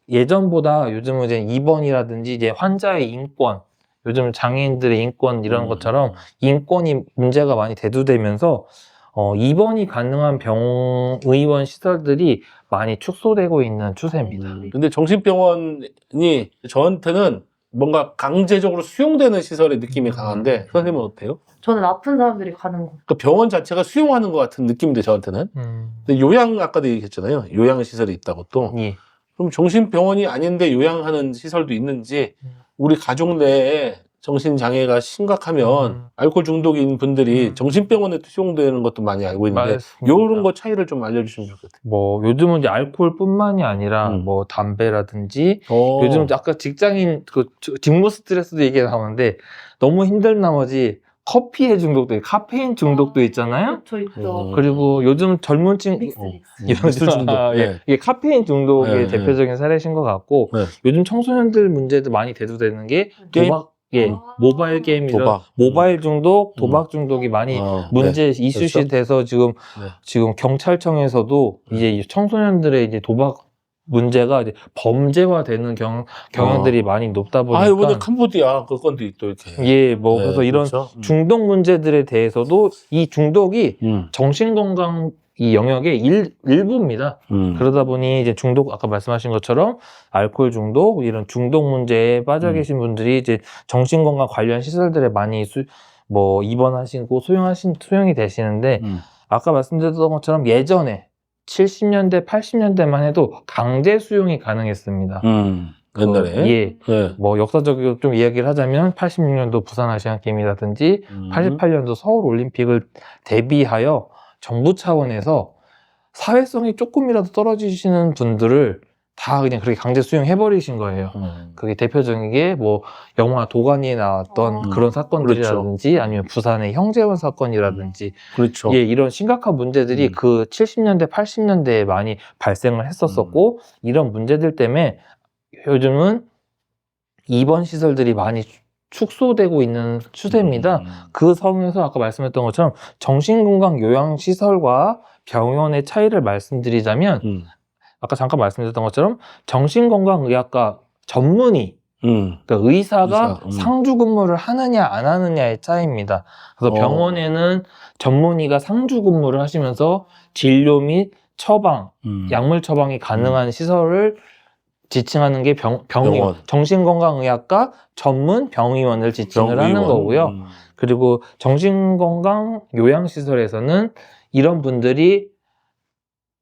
예전보다 요즘은 이제 입원이라든지 이제 환자의 인권, 요즘 장애인들의 인권 이런 것처럼 인권이 문제가 많이 대두되면서 입원이 가능한 병의원 시설들이 많이 축소되고 있는 추세입니다. 근데 정신병원이 저한테는 뭔가 강제적으로 수용되는 시설의 느낌이 강한데 선생님은 어때요? 저는 아픈 사람들이 가는 거. 그러니까 병원 자체가 수용하는 것 같은 느낌인데 저한테는. 근데 요양 아까도 얘기했잖아요. 요양시설이 있다고 또. 그럼 정신병원이 아닌데 요양하는 시설도 있는지 우리 가족 내에 정신장애가 심각하면 알코올 중독인 분들이 정신병원에 수용되는 것도 많이 알고 있는데 맞습니다. 이런 거 차이를 좀 알려주시면 좋겠어요. 뭐 요즘은 이제 알코올뿐만이 아니라 뭐 담배라든지 요즘 아까 직장인 그 직무 스트레스도 얘기 나오는데 너무 힘든 나머지 커피에 중독도 있고 카페인 중독도 있잖아요. 저 있죠. 그리고 요즘 젊은 친구 믹스. 믹스 중독. 예. 이게 카페인 중독의 예, 대표적인 사례신 것 같고 네. 요즘 청소년들 문제도 많이 대두되는 게 게임? 도박, 예, 모바일 게임 이런 도박. 모바일 중독, 도박 중독이 많이 문제 이슈시 그렇죠? 돼서 지금 경찰청에서도 이제 청소년들의 이제 도박 문제가 이제 범죄화되는 경향들이 많이 높다 보니까 이번에 캄보디아 그 건도 또 이렇게. 예, 뭐 그래서 이런 그렇죠? 중독 문제들에 대해서도 이 중독이 정신건강 이 영역의 일부입니다. 그러다 보니 이제 중독, 아까 말씀하신 것처럼 알코올 중독, 이런 중독 문제에 빠져 계신 분들이 이제 정신건강 관련 시설들에 많이 입원하시고 수용이 되시는데, 아까 말씀드렸던 것처럼 예전에 70년대, 80년대만 해도 강제 수용이 가능했습니다. 옛날에. 예. 뭐 역사적으로 좀 이야기를 하자면 86년도 부산 아시안 게임이라든지 88년도 서울 올림픽을 대비하여 정부 차원에서 사회성이 조금이라도 떨어지시는 분들을 다 그냥 그렇게 강제 수용해버리신 거예요. 그게 대표적인 게 뭐 영화 도가니에 나왔던 그런 사건들이라든지 아니면 부산의 형제원 사건이라든지 그렇죠. 예, 이런 심각한 문제들이 그 70년대, 80년대에 많이 발생을 했었었고 이런 문제들 때문에 요즘은 입원 시설들이 많이 축소되고 있는 추세입니다. 그 성에서 아까 말씀했던 것처럼 정신건강 요양시설과 병원의 차이를 말씀드리자면 아까 잠깐 말씀드렸던 것처럼 정신건강의학과 전문의 그러니까 의사가 상주 근무를 하느냐 안 하느냐의 차이입니다. 그래서 병원에는 전문의가 상주 근무를 하시면서 진료 및 처방, 약물 처방이 가능한 시설을 지칭하는 게 병의원, 정신건강의학과 전문 병의원을 지칭을 하는 거고요. 그리고 정신건강 요양시설에서는 이런 분들이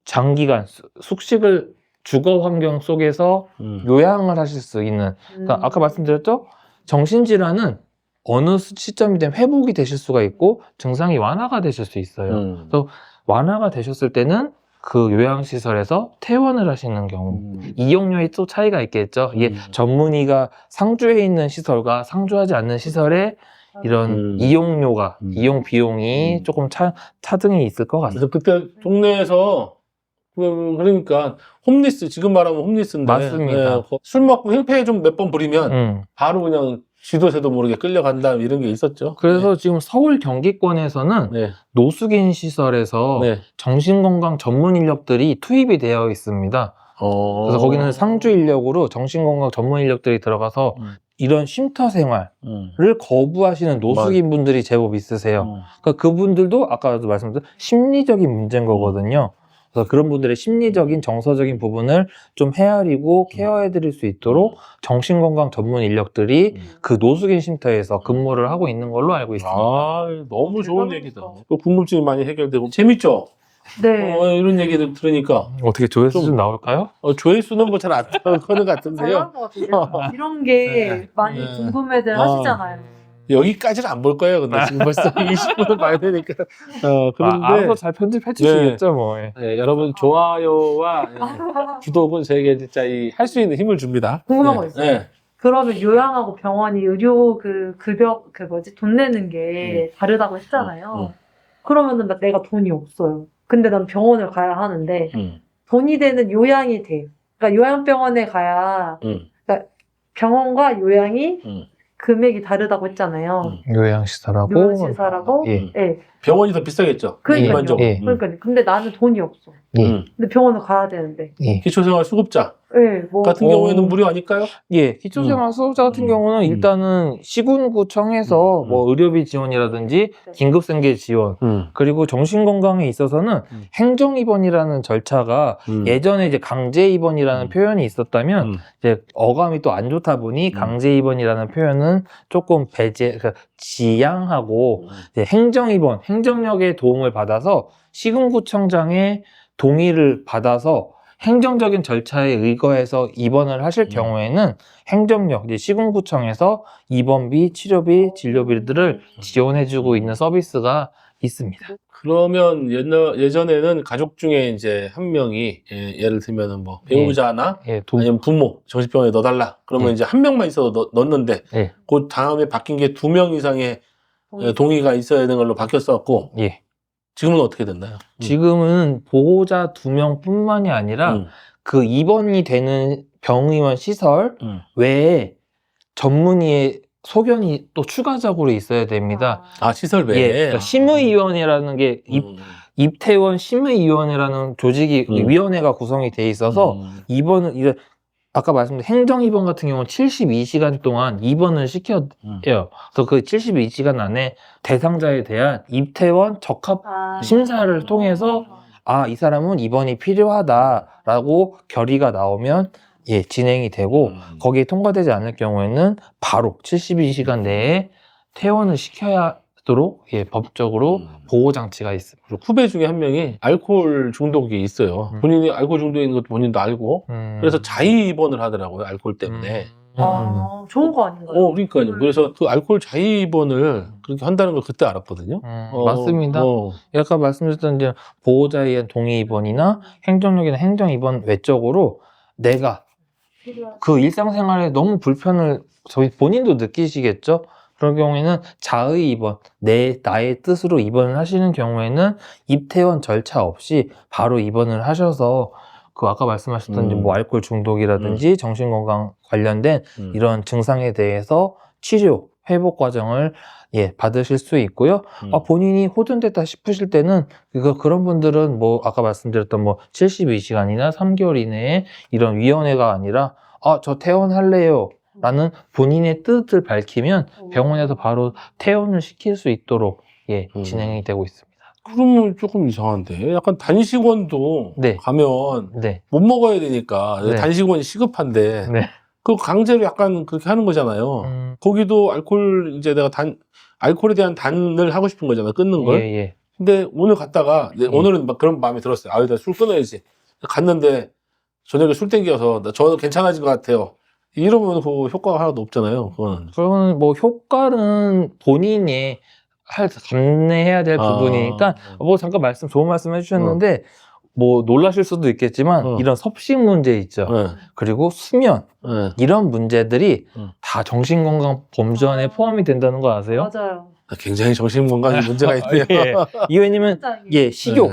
장기간 숙식을 주거 환경 속에서 요양을 하실 수 있는, 그러니까 아까 말씀드렸죠? 정신질환은 어느 시점이든 회복이 되실 수가 있고 증상이 완화가 되실 수 있어요. 그래서 완화가 되셨을 때는 그 요양시설에서 퇴원을 하시는 경우 이용료에 또 차이가 있겠죠. 이게 전문의가 상주해 있는 시설과 상주하지 않는 시설에 이런 이용료가 이용 비용이 조금 차등이 있을 것 같습니다. 그래서 그때 동네에서 그러니까 홈리스, 지금 말하면 홈리스인데 맞습니다. 술 먹고 행패 좀 몇 번 부리면 바로 그냥 쥐도새도 모르게 끌려간다 이런 게 있었죠. 그래서 지금 서울 경기권에서는 노숙인 시설에서 정신건강 전문 인력들이 투입이 되어 있습니다. 그래서 거기는 상주 인력으로 정신건강 전문 인력들이 들어가서 이런 쉼터 생활을 거부하시는 노숙인 분들이 제법 있으세요. 그러니까 그분들도 아까도 말씀드린 심리적인 문제인 거거든요. 그래서 그런 분들의 심리적인 정서적인 부분을 좀 헤아리고 케어해 드릴 수 있도록 정신건강 전문 인력들이 그 노숙인 쉼터에서 근무를 하고 있는 걸로 알고 있습니다. 너무 좋은 얘기다. 궁금증이 많이 해결되고 재밌죠? 네. 이런 얘기를 들으니까 어떻게 조회수 좀 나올까요? 조회수는 뭐 잘 안 나오는 것 같은데요. 잘한 것 같아요. 이런 게 많이 궁금해들 하시잖아요. 여기까지는 안 볼 거예요. 근데 지금 벌써 20분을 봐야 되니까. 그런데 알아서 잘 편집해 주시겠죠, 뭐. 여러분 좋아요와 구독은 저에게 진짜 할 수 있는 힘을 줍니다. 궁금한 거 있어요. 그러면 요양하고 병원이 의료 급여 돈 내는 게 다르다고 했잖아요. 그러면은 내가 돈이 없어요. 근데 난 병원을 가야 하는데 돈이 되는 요양이 돼. 그러니까 요양병원에 가야 그러니까 병원과 요양이 금액이 다르다고 했잖아요. 요양시설하고 요양시설하고 병원이 더 비싸겠죠. 일반적으로. 그러니까 근데 나는 돈이 없어. 근데 병원을 가야 되는데. 기초생활 수급자 뭐 같은 경우에는 무료 아닐까요? 기초생활 수급자 같은 경우는 일단은 시군구청에서 뭐 의료비 지원이라든지 긴급생계 지원 그리고 정신건강에 있어서는 행정입원이라는 절차가 예전에 이제 강제입원이라는 표현이 있었다면 이제 어감이 또 안 좋다 보니 강제입원이라는 표현은 조금 지양하고 이제 행정입원, 행정력의 도움을 받아서 시군구청장의 동의를 받아서 행정적인 절차에 의거해서 입원을 하실 경우에는 행정력, 이제 시군구청에서 입원비, 치료비, 진료비들을 지원해주고 있는 서비스가 있습니다. 그러면 예전에는 가족 중에 이제 한 명이 예를 들면은 뭐 배우자나 예, 아니면 부모 정신병원에 넣어달라. 그러면 예. 이제 한 명만 있어도 넣었는데 예. 그 다음에 바뀐 게 2명 이상의 동의가 있어야 되는 걸로 바뀌었었고 예. 지금은 어떻게 됐나요? 지금은 보호자 2명뿐만이 아니라 그 입원이 되는 병의원 시설 외에 전문의의 소견이 또 추가적으로 있어야 됩니다. 아 시설 외에. 예, 그러니까 심의위원회라는 게 입퇴원 심의위원회라는 조직이 위원회가 구성이 돼 있어서 입원을 이제 아까 말씀드린 행정입원 같은 경우는 72시간 동안 입원을 시켜요. 그래서 그 72시간 안에 대상자에 대한 입퇴원 적합 심사를 통해서 이 사람은 입원이 필요하다라고 결의가 나오면 예, 진행이 되고 거기에 통과되지 않을 경우에는 바로 72시간 내에 퇴원을 시켜야 하도록 예, 법적으로 보호장치가 있습니다. 그리고 후배 중에 한 명이 알코올 중독이 있어요. 본인이 알코올 중독에 있는 것도 본인도 알고 그래서 자의 입원을 하더라고요. 알코올 때문에. 좋은 거 아닌가요? 그러니까요. 그래서 그 알코올 자의 입원을 그렇게 한다는 걸 그때 알았거든요. 맞습니다. 아까 말씀드렸던 이제 보호자에 의한 동의 입원이나 행정력이나 행정 입원 외적으로 내가 그 일상생활에 너무 불편을 저희 본인도 느끼시겠죠? 그런 경우에는 자의 입원, 나의 뜻으로 입원을 하시는 경우에는 입퇴원 절차 없이 바로 입원을 하셔서 그 아까 말씀하셨던 뭐 알코올 중독이라든지 정신건강 관련된 이런 증상에 대해서 치료, 회복 과정을 예, 받으실 수 있고요. 본인이 호전됐다 싶으실 때는 그런 분들은 뭐 아까 말씀드렸던 뭐 72시간이나 3개월 이내에 이런 위원회가 아니라 저 퇴원할래요. 라는 본인의 뜻을 밝히면 병원에서 바로 퇴원을 시킬 수 있도록 예, 진행이 되고 있습니다. 그러면 조금 이상한데 약간 단식원도 네. 가면 네. 못 먹어야 되니까 네. 단식원이 시급한데 네. 그 강제로 약간 그렇게 하는 거잖아요. 거기도 알코올 이제 내가 알코올에 대한 단을 하고 싶은 거잖아, 끊는 걸. 예, 예. 근데 오늘 갔다가 오늘은 막 그런 마음이 들었어요. 나 술 끊어야지. 갔는데 저녁에 술 땡겨서 저는 괜찮아진 것 같아요. 이러면 그 효과가 하나도 없잖아요. 그러면 뭐 효과는 본인이 감내해야 될 부분이니까 뭐 잠깐 좋은 말씀 해주셨는데 뭐 놀라실 수도 있겠지만 이런 섭식 문제 있죠. 그리고 수면 이런 문제들이 다 정신건강 범주안에 포함이 된다는 거 아세요? 맞아요. 굉장히 정신건강에 문제가 있네요. 예. 이 왜냐면 예, 식욕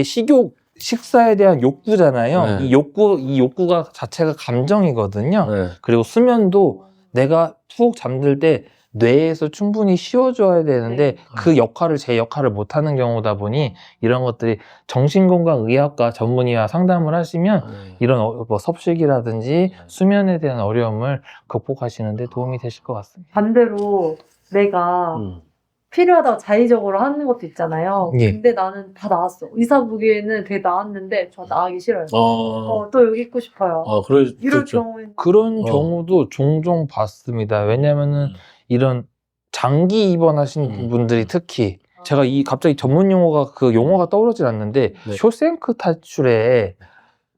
식욕 식사에 대한 욕구잖아요. 이 욕구가 자체가 감정이거든요. 그리고 수면도 내가 푹 잠들 때 뇌에서 충분히 쉬어줘야 되는데 제 역할을 못하는 경우다 보니 이런 것들이 정신건강의학과 전문의와 상담을 하시면 이런 뭐 섭식이라든지 수면에 대한 어려움을 극복하시는 데 도움이 되실 것 같습니다. 반대로 내가 필요하다고 자의적으로 하는 것도 있잖아요. 예. 근데 나는 다 나았어. 의사 보기에는 되게 나았는데 저 나가기 싫어요. 또 여기 있고 싶어요. 이럴 경우에는 그런 경우도 종종 봤습니다. 왜냐면은 이런 장기 입원하신 분들이 특히 제가 갑자기 전문 용어가 떠오르질 않는데 쇼생크 탈출에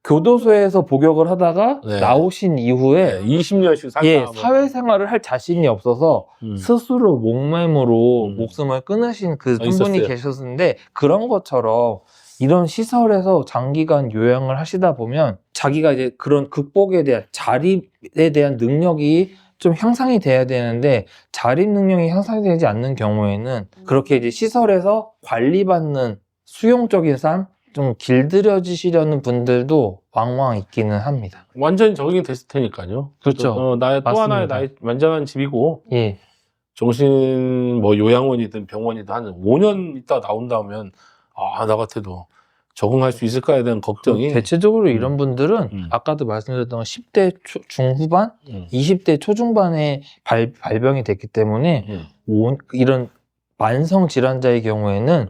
교도소에서 복역을 하다가 나오신 이후에 20년씩 사회생활을 할 자신이 없어서 스스로 목매무로 목숨을 끊으신 그 분이 계셨는데 그런 것처럼 이런 시설에서 장기간 요양을 하시다 보면 자기가 이제 그런 극복에 대한 자립에 대한 능력이 좀 향상이 돼야 되는데 자립 능력이 향상이 되지 않는 경우에는 그렇게 이제 시설에서 관리받는 수용적인 삶 좀 길들여지시려는 분들도 왕왕 있기는 합니다. 완전히 적응이 됐을 테니까요. 그렇죠. 또 하나의 나의 완전한 집이고 예. 정신 뭐 요양원이든 병원이든 한 5년 있다 나온다면 나 같아도 적응할 수 있을까에 대한 걱정이 대체적으로 이런 분들은 아까도 말씀드렸던 10대 중후반, 20대 초중반에 발병이 됐기 때문에 이런 만성 질환자의 경우에는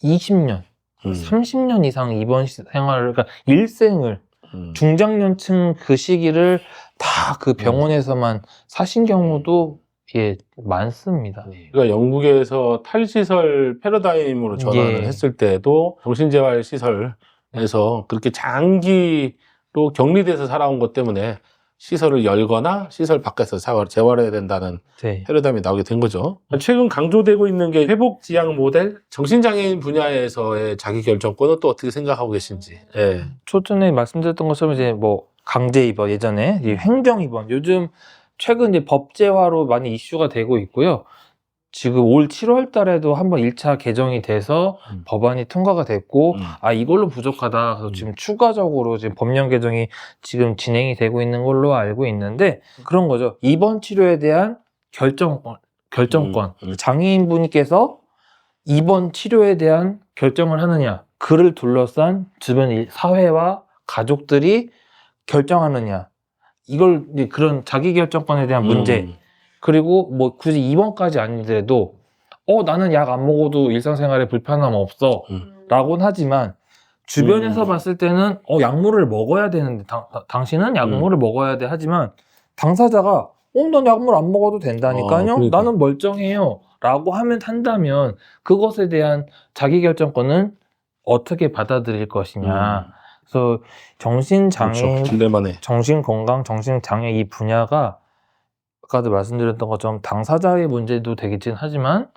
20년 30년 이상 입원 생활을, 그러니까 일생을, 중장년층 그 시기를 다 그 병원에서만 사신 경우도 예, 많습니다. 그러니까 영국에서 탈시설 패러다임으로 전환을 했을 때도 정신재활 시설 에서 그렇게 장기로 격리돼서 살아온 것 때문에 시설을 열거나 시설 밖에서 재활해야 된다는 네. 패러다임이 나오게 된 거죠. 최근 강조되고 있는 게 회복지향 모델, 정신장애인 분야에서의 자기결정권은 또 어떻게 생각하고 계신지. 예. 초전에 말씀드렸던 것처럼 이제 뭐 강제 입원 예전에 이 행정 입원 요즘 최근 이제 법제화로 많이 이슈가 되고 있고요. 지금 올 7월 달에도 한번 1차 개정이 돼서 법안이 통과가 됐고 아 이걸로 부족하다. 그래서 지금 추가적으로 지금 법령 개정이 지금 진행이 되고 있는 걸로 알고 있는데 그런 거죠. 입원 치료에 대한 결정권. 장애인 분께서 입원 치료에 대한 결정을 하느냐. 그를 둘러싼 주변 사회와 가족들이 결정하느냐. 이걸 이제 그런 자기결정권에 대한 문제. 그리고 뭐 굳이 입원까지 아니더라도 나는 약 안 먹어도 일상생활에 불편함 없어 라고는 하지만 주변에서 봤을 때는 약물을 먹어야 되는데 당신은 약물을 먹어야 돼 하지만 당사자가 난 약물 안 먹어도 된다니까요. 그러니까. 나는 멀쩡해요 라고 한다면 그것에 대한 자기결정권은 어떻게 받아들일 것이냐. 그래서 정신장애인, 그렇죠. 딜레마네. 정신건강, 정신장애 이 분야가 아까도 말씀드렸던 것처럼 당사자의 문제도 되겠긴 하지만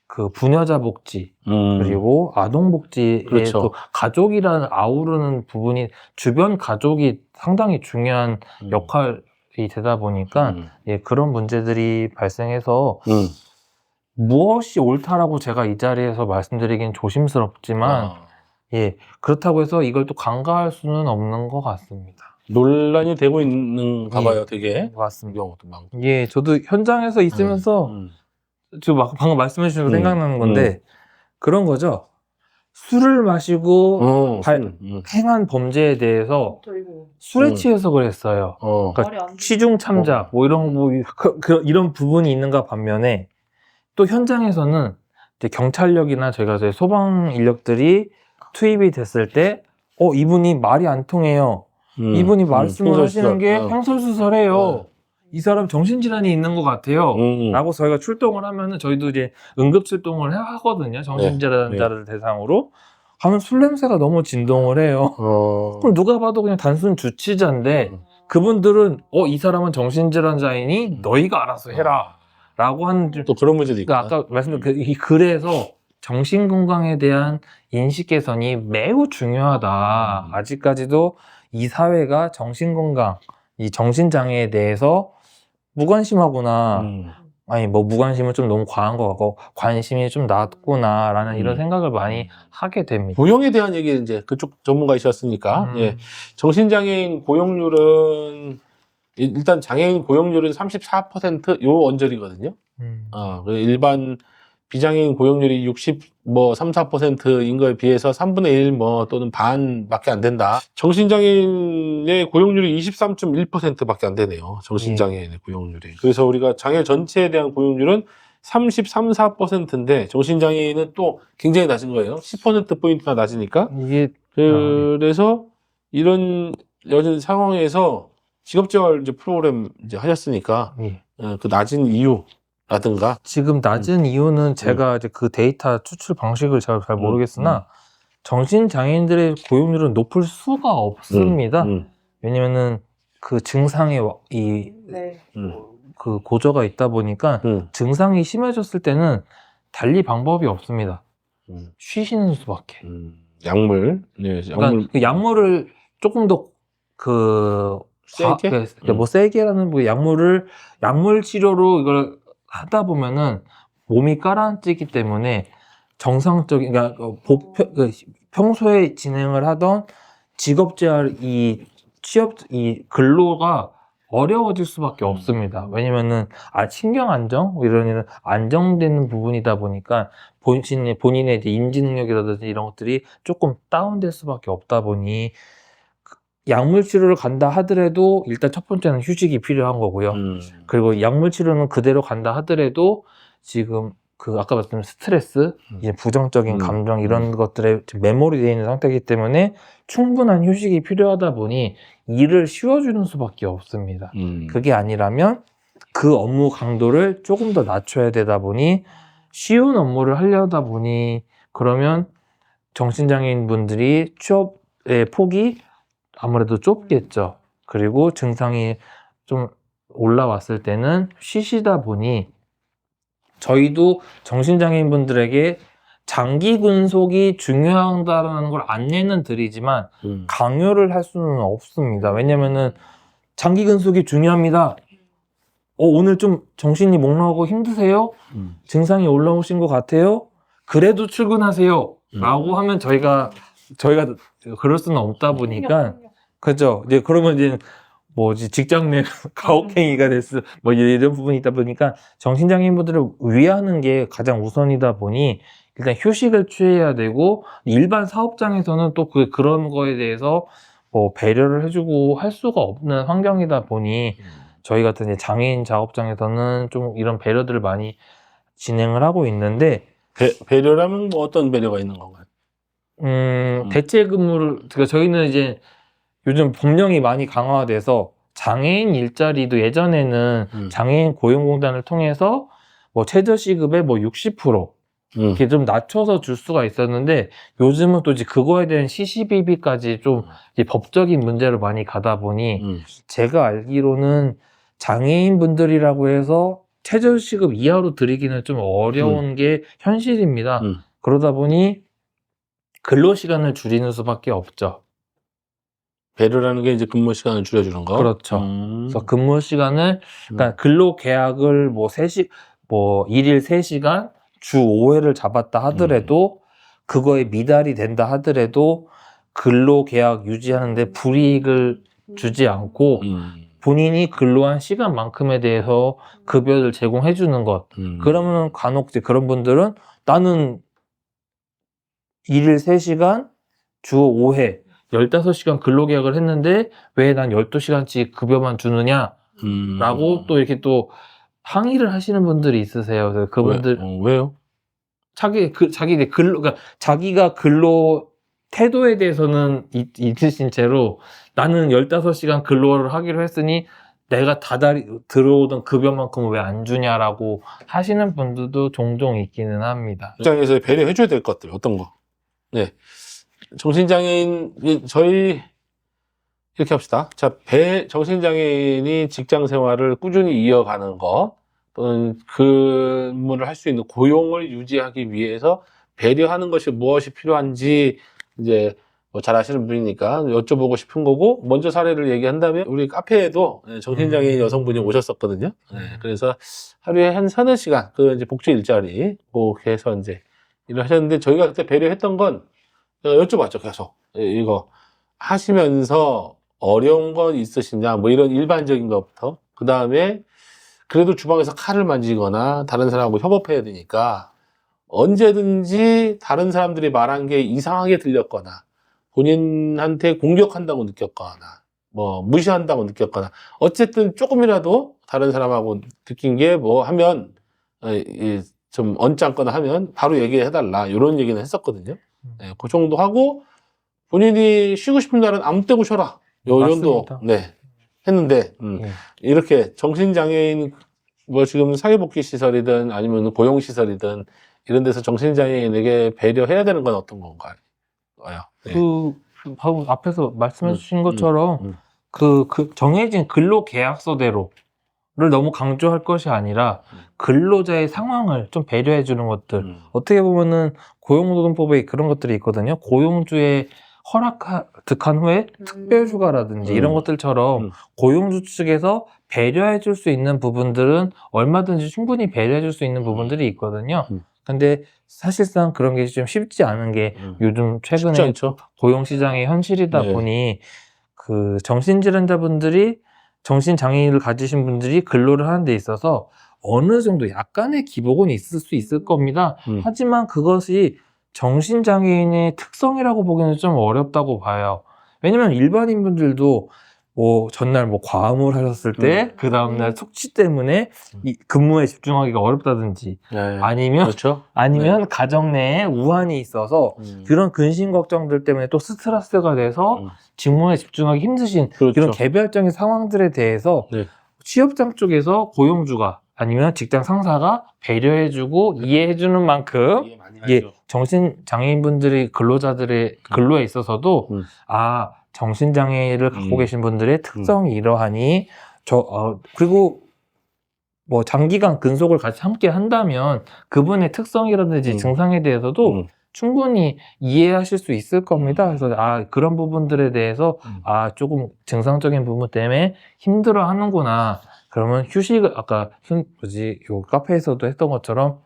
그 부녀자 복지 그리고 아동 복지에 그렇죠. 또 가족이라는 아우르는 부분이 주변 가족이 상당히 중요한 역할이 되다 보니까 예, 그런 문제들이 발생해서 무엇이 옳다라고 제가 이 자리에서 말씀드리긴 조심스럽지만 예, 그렇다고 해서 이걸 또 간과할 수는 없는 것 같습니다. 논란이 되고 있는가 봐요, 되게. 맞습니다. 경우도 많고. 예, 저도 현장에서 있으면서 저 방금 말씀해 주신 거 생각나는 건데 그런 거죠. 술을 마시고 행한 범죄에 대해서 술에 취해서 그랬어요. 그러니까 취중 참작 뭐 이런 이런 부분이 있는가 반면에 또 현장에서는 이제 경찰력이나 저희가 이제 소방 인력들이 투입이 됐을 때 이분이 말이 안 통해요. 이분이 말씀을 하시는 게 횡설수설해요. 이 사람 정신질환이 있는 것 같아요. 라고 저희가 출동을 하면은 저희도 이제 응급출동을 하거든요. 정신질환자를 대상으로. 하면 술 냄새가 너무 진동을 해요. 그럼 누가 봐도 그냥 단순 주치자인데 그분들은 이 사람은 정신질환자이니 너희가 알아서 해라. 라고 하는 또 그런 문제도 있고. 그러니까 아까 말씀드린 그래서 정신건강에 대한 인식 개선이 매우 중요하다. 아직까지도 이 사회가 정신건강, 이 정신장애에 대해서 무관심하구나. 아니, 뭐, 무관심은 좀 너무 과한 것 같고, 관심이 좀 낮구나라는 이런 생각을 많이 하게 됩니다. 고용에 대한 얘기는 이제 그쪽 전문가이셨으니까, 예. 정신장애인 고용률은, 일단 장애인 고용률은 34% 요 언저리거든요. 일반 비장애인 고용률이 3, 4%인 거에 비해서 3분의 1 또는 반밖에 안 된다. 정신장애인의 고용률이 23.1%밖에 안 되네요. 정신장애인의 고용률이. 그래서 우리가 장애 전체에 대한 고용률은 33, 4%인데 정신장애인은 또 굉장히 낮은 거예요. 10%포인트나 낮으니까. 이게 그래서 이런 여전 상황에서 직업재활 이제 프로그램 이제 하셨으니까 그 낮은 이유라든가 지금 낮은 이유는 제가 이제 그 데이터 추출 방식을 잘 모르겠으나 정신장애인들의 고용률은 높을 수가 없습니다. 왜냐면은 그 증상의 그 고저가 있다 보니까 증상이 심해졌을 때는 달리 방법이 없습니다. 쉬시는 수밖에. 약물. 네, 그러니까 그 약물을 조금 더 세게? 뭐 세게라는 뭐 약물 치료로 이걸 하다 보면은 몸이 가라앉기 때문에 정상적인 그러니까 평소에 진행을 하던 직업재활 이 근로가 어려워질 수밖에 없습니다. 왜냐면은 신경 안정 이런 일은 안정되는 부분이다 보니까 본인의 이제 인지 능력이라든지 이런 것들이 조금 다운될 수밖에 없다 보니 약물 치료를 간다 하더라도 일단 첫 번째는 휴식이 필요한 거고요. 그리고 약물 치료는 그대로 간다 하더라도 지금 아까 말씀드린 스트레스, 이제 부정적인 감정 이런 것들에 메모리 되어 있는 상태이기 때문에 충분한 휴식이 필요하다 보니 일을 쉬워주는 수밖에 없습니다. 그게 아니라면 그 업무 강도를 조금 더 낮춰야 되다 보니 쉬운 업무를 하려다 보니 그러면 정신장애인 분들이 폭이 아무래도 좁겠죠. 그리고 증상이 좀 올라왔을 때는 쉬시다 보니 저희도 정신장애인분들에게 장기 근속이 중요하다는 걸 안내는 드리지만 강요를 할 수는 없습니다. 왜냐면은 장기 근속이 중요합니다. 오늘 좀 정신이 몽롱하고 힘드세요? 증상이 올라오신 것 같아요? 그래도 출근하세요. 라고 하면 저희가 그럴 수는 없다 보니까 그죠. 이제 그러면 이제 뭐지 직장 내 가혹행위가 됐을 뭐 이런 부분이 있다 보니까 정신장애인분들을 위하는 게 가장 우선이다 보니 일단 휴식을 취해야 되고 일반 사업장에서는 또 그런 거에 대해서 뭐 배려를 해주고 할 수가 없는 환경이다 보니 저희 같은 이제 장애인 작업장에서는 좀 이런 배려들을 많이 진행을 하고 있는데 배려라면 뭐 어떤 배려가 있는 건가요? 대체 근무를 그러니까 저희는 이제 요즘 법령이 많이 강화돼서 장애인 일자리도 예전에는 장애인 고용공단을 통해서 뭐 최저시급의 뭐 60% 이렇게 좀 낮춰서 줄 수가 있었는데 요즘은 또 이제 그거에 대한 시시비비까지 좀 이제 법적인 문제로 많이 가다 보니 제가 알기로는 장애인 분들이라고 해서 최저시급 이하로 드리기는 좀 어려운 게 현실입니다. 그러다 보니 근로시간을 줄이는 수밖에 없죠. 배려라는 게 이제 근무 시간을 줄여주는 거. 그렇죠. 그래서 근무 시간을, 그러니까 근로 계약을 뭐 일일 3시간, 주 5회를 잡았다 하더라도, 그거에 미달이 된다 하더라도, 근로 계약 유지하는데 불이익을 주지 않고, 본인이 근로한 시간만큼에 대해서 급여를 제공해 주는 것. 그러면 간혹 이제 그런 분들은 나는 일일 3시간, 주 5회, 15시간 근로계약을 했는데 왜 난 12시간씩 급여만 주느냐? 라고 또 이렇게 또 항의를 하시는 분들이 있으세요. 그래서 그분들. 왜요? 그러니까 자기가 근로 태도에 대해서는 있으신 채로 나는 15시간 근로를 하기로 했으니 내가 들어오던 급여만큼은 왜 안 주냐라고 하시는 분들도 종종 있기는 합니다. 입장에서 배려해줘야 될 것들, 어떤 거? 네. 정신장애인, 저희, 이렇게 합시다. 자, 정신장애인이 직장 생활을 꾸준히 이어가는 거, 또는 근무를 할 수 있는 고용을 유지하기 위해서 배려하는 것이 무엇이 필요한지, 이제, 뭐 잘 아시는 분이니까 여쭤보고 싶은 거고, 먼저 사례를 얘기한다면, 우리 카페에도 정신장애인 여성분이 오셨었거든요. 네, 그래서 하루에 한 3-4시간, 이제 복지 일자리, 그렇게 해서 이제 일을 하셨는데, 저희가 그때 배려했던 건, 여쭤봤죠, 계속. 이거 하시면서 어려운 건 있으시냐, 뭐 이런 일반적인 것부터. 그 다음에 그래도 주방에서 칼을 만지거나 다른 사람하고 협업해야 되니까 언제든지 다른 사람들이 말한 게 이상하게 들렸거나 본인한테 공격한다고 느꼈거나 뭐 무시한다고 느꼈거나 어쨌든 조금이라도 다른 사람하고 느낀 게 뭐 하면 좀 언짢거나 하면 바로 얘기해달라 이런 얘기는 했었거든요. 네, 그 정도 하고 본인이 쉬고 싶은 날은 아무 때고 쉬어라 요 정도 네 했는데 이렇게 정신장애인 뭐 지금 사회복지 시설이든 아니면 고용 시설이든 이런 데서 정신장애인에게 배려해야 되는 건 어떤 건가요? 네. 방금 앞에서 말씀해 주신 것처럼 그 정해진 근로계약서대로를 너무 강조할 것이 아니라 근로자의 상황을 좀 배려해 주는 것들. 어떻게 보면은 고용노동법에 그런 것들이 있거든요. 고용주의 득한 후에 특별휴가라든지 이런 것들처럼 고용주 측에서 배려해 줄 수 있는 부분들은 얼마든지 충분히 배려해 줄 수 있는 부분들이 있거든요. 근데 사실상 그런 게 좀 쉽지 않은 게 요즘 최근에 고용시장의 현실이다 네. 보니 그 정신질환자분들이 정신장애인을 가지신 분들이 근로를 하는 데 있어서 어느 정도 약간의 기복은 있을 수 있을 겁니다. 하지만 그것이 정신장애인의 특성이라고 보기는 좀 어렵다고 봐요. 왜냐면 일반인 분들도 뭐 전날 뭐 과음을 하셨을 때 그 다음날 숙취 때문에 이 근무에 집중하기가 어렵다든지 네. 아니면 그렇죠. 네. 가정 내에 우환이 있어서 그런 근심 걱정들 때문에 또 스트레스가 돼서 직무에 집중하기 힘드신 그렇죠. 이런 개별적인 상황들에 대해서 네. 취업장 쪽에서 고용주가 아니면 직장 상사가 배려해주고 이해해주는 만큼 이게 정신장애인분들이 근로자들의 근로에 있어서도 정신장애를 갖고 계신 분들의 특성이 이러하니 그리고 뭐 장기간 근속을 같이 함께 한다면 그분의 특성이라든지 증상에 대해서도 충분히 이해하실 수 있을 겁니다. 그래서 그런 부분들에 대해서 조금 증상적인 부분 때문에 힘들어 하는구나. 그러면 휴식을 아까 요 카페에서도 했던 것처럼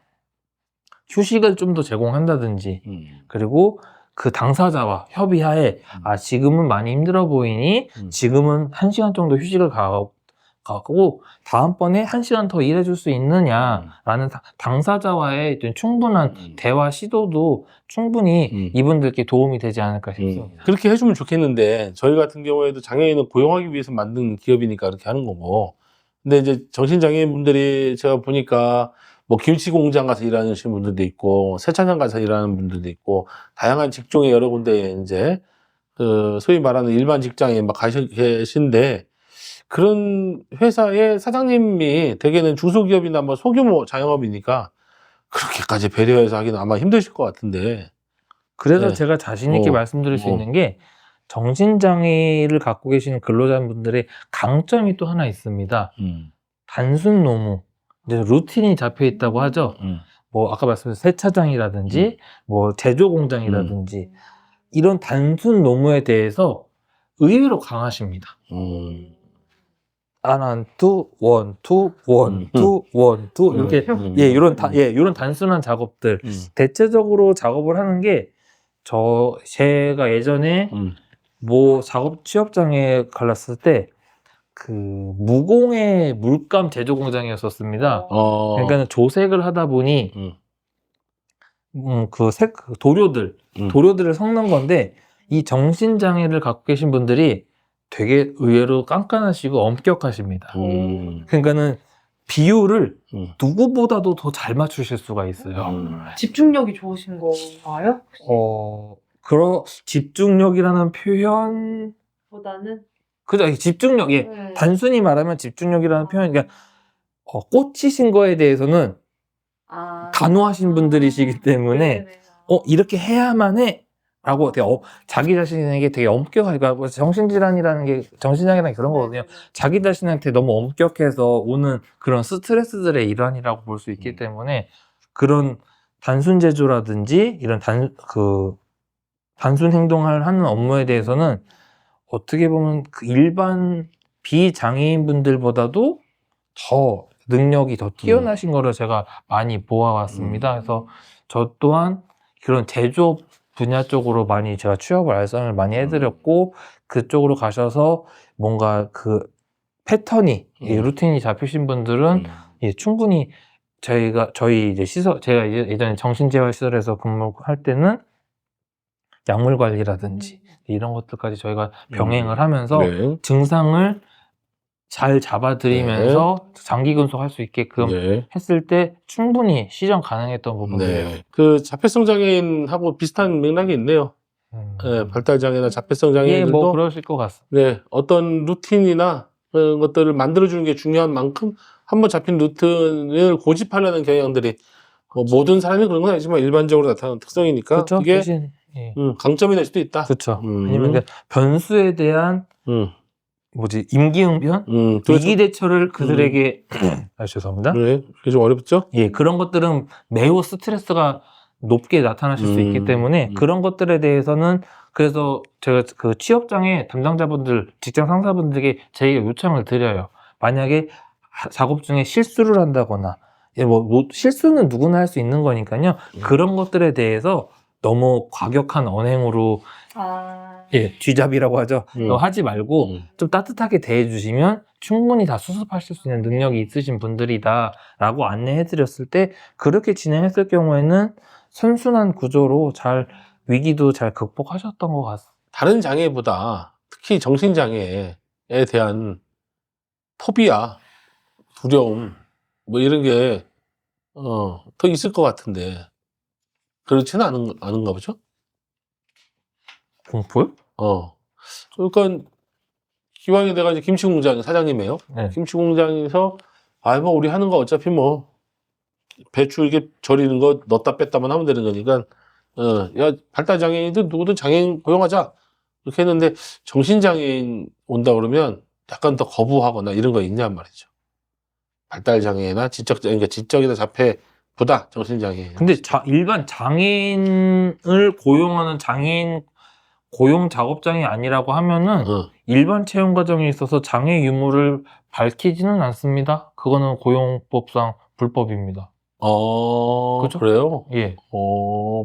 휴식을 좀 더 제공한다든지 그리고 그 당사자와 협의하에 지금은 많이 힘들어 보이니 지금은 1시간 정도 휴식을 가고 다음번에 1시간 더 일해줄 수 있느냐라는 당사자와의 충분한 대화 시도도 충분히 이분들께 도움이 되지 않을까 싶습니다. 그렇게 해주면 좋겠는데 저희 같은 경우에도 장애인을 고용하기 위해서 만든 기업이니까 그렇게 하는 거고, 근데 이제 정신장애인 분들이 제가 보니까 뭐 김치 공장 가서 일하는 분들도 있고 세차장 가서 일하는 분들도 있고 다양한 직종에 여러 군데 이제 그 소위 말하는 일반 직장에 막 계신데, 그런 회사의 사장님이 대개는 중소기업이나 뭐 소규모 자영업이니까 그렇게까지 배려해서 하기는 아마 힘드실 것 같은데. 그래서 제가 자신 있게 말씀드릴 수 있는 게 정신장애를 갖고 계시는 근로자분들의 강점이 또 하나 있습니다. 단순 노무, 이제 루틴이 잡혀 있다고 하죠. 뭐 아까 말씀드린 세차장이라든지 뭐 제조 공장이라든지 이런 단순 노무에 대해서 의외로 강하십니다. 투, 원, 투 이렇게 이런 단순한 작업들 대체적으로 작업을 하는 게 제가 예전에 뭐 작업 취업장에 갈랐을 때 그 무공해 물감 제조 공장이었었습니다. 그러니까 조색을 하다 보니 그 도료들을 섞는 건데, 이 정신장애를 갖고 계신 분들이 되게 의외로 깐깐하시고 엄격하십니다. 그러니까는 비율을 누구보다도 더 잘 맞추실 수가 있어요. 집중력이 좋으신 건가요? 그런 집중력이라는 표현 보다는 그죠? 집중력, 단순히 말하면 집중력이라는 표현, 그러니까 꽂히신 거에 대해서는 단호하신 분들이시기 때문에 이렇게 해야만 해 라고 되게 자기 자신에게 되게 엄격하게, 그러니까 정신질환이라는 게 정신장애라는 게 그런 거거든요. 자기 자신한테 너무 엄격해서 오는 그런 스트레스들의 일환이라고 볼 수 있기 때문에 그런 단순 제조라든지 이런 단순 행동을 하는 업무에 대해서는 어떻게 보면 그 일반 비장애인 분들보다도 더 능력이 더 뛰어나신 거를 제가 많이 보아왔습니다. 그래서 저 또한 그런 제조 분야 쪽으로 많이 제가 취업을 알선을 많이 해드렸고, 그쪽으로 가셔서 뭔가 그 패턴이 루틴이 잡히신 분들은 충분히 저희 이제 제가 예전에 정신재활시설에서 근무할 때는 약물 관리라든지 이런 것들까지 저희가 병행을 하면서 증상을 잘 잡아드리면서 장기 근속할 수 있게끔 했을 때 충분히 시정 가능했던 부분이에요. 그 자폐성 장애인하고 비슷한 맥락이 있네요. 발달 장애나 자폐성 장애인들도 뭐 그러실 것 같습니다. 어떤 루틴이나 그런 것들을 만들어주는 게 중요한 만큼 한번 잡힌 루틴을 고집하려는 경향들이 모든 사람이 그런 건 아니지만 일반적으로 나타나는 특성이니까 그렇죠? 이게 대신, 강점이 될 수도 있다. 그렇죠. 아니면 변수에 대한 임기응변? 위기 대처를 그들에게 죄송합니다. 그게 좀 어렵죠? 그런 것들은 매우 스트레스가 높게 나타나실 수 있기 때문에 그런 것들에 대해서는, 그래서 제가 그 취업장애 담당자분들, 직장 상사분들에게 제가 요청을 드려요. 만약에 작업 중에 실수를 한다거나, 실수는 누구나 할 수 있는 거니까요. 그런 것들에 대해서 너무 과격한 언행으로 쥐잡이라고 하죠. 하지 말고 좀 따뜻하게 대해주시면 충분히 다 수습하실 수 있는 능력이 있으신 분들이다 라고 안내해드렸을 때, 그렇게 진행했을 경우에는 선순환 구조로 위기도 잘 극복하셨던 것 같습니다. 다른 장애보다 특히 정신장애에 대한 포비아, 두려움 뭐 이런 게 더 있을 것 같은데 그렇지는 않은가 보죠? 공포요? 그러니까 기왕에 내가 이제 김치공장 사장님이에요. 김치공장에서 뭐 우리 하는 거 어차피 뭐 배추 이게 절이는 거 넣었다 뺐다만 하면 되는 거니까 야 발달장애인들 누구든 장애인 고용하자 이렇게 했는데 정신장애인 온다 그러면 약간 더 거부하거나 이런 거 있냔 말이죠. 발달장애나 그러니까 지적이나 자폐보다 정신장애인. 근데 일반 장애인을 고용하는 장애인 고용 작업장이 아니라고 하면은 일반 채용 과정에 있어서 장애 유무를 밝히지는 않습니다. 그거는 고용법상 불법입니다. 그죠? 그래요? 예.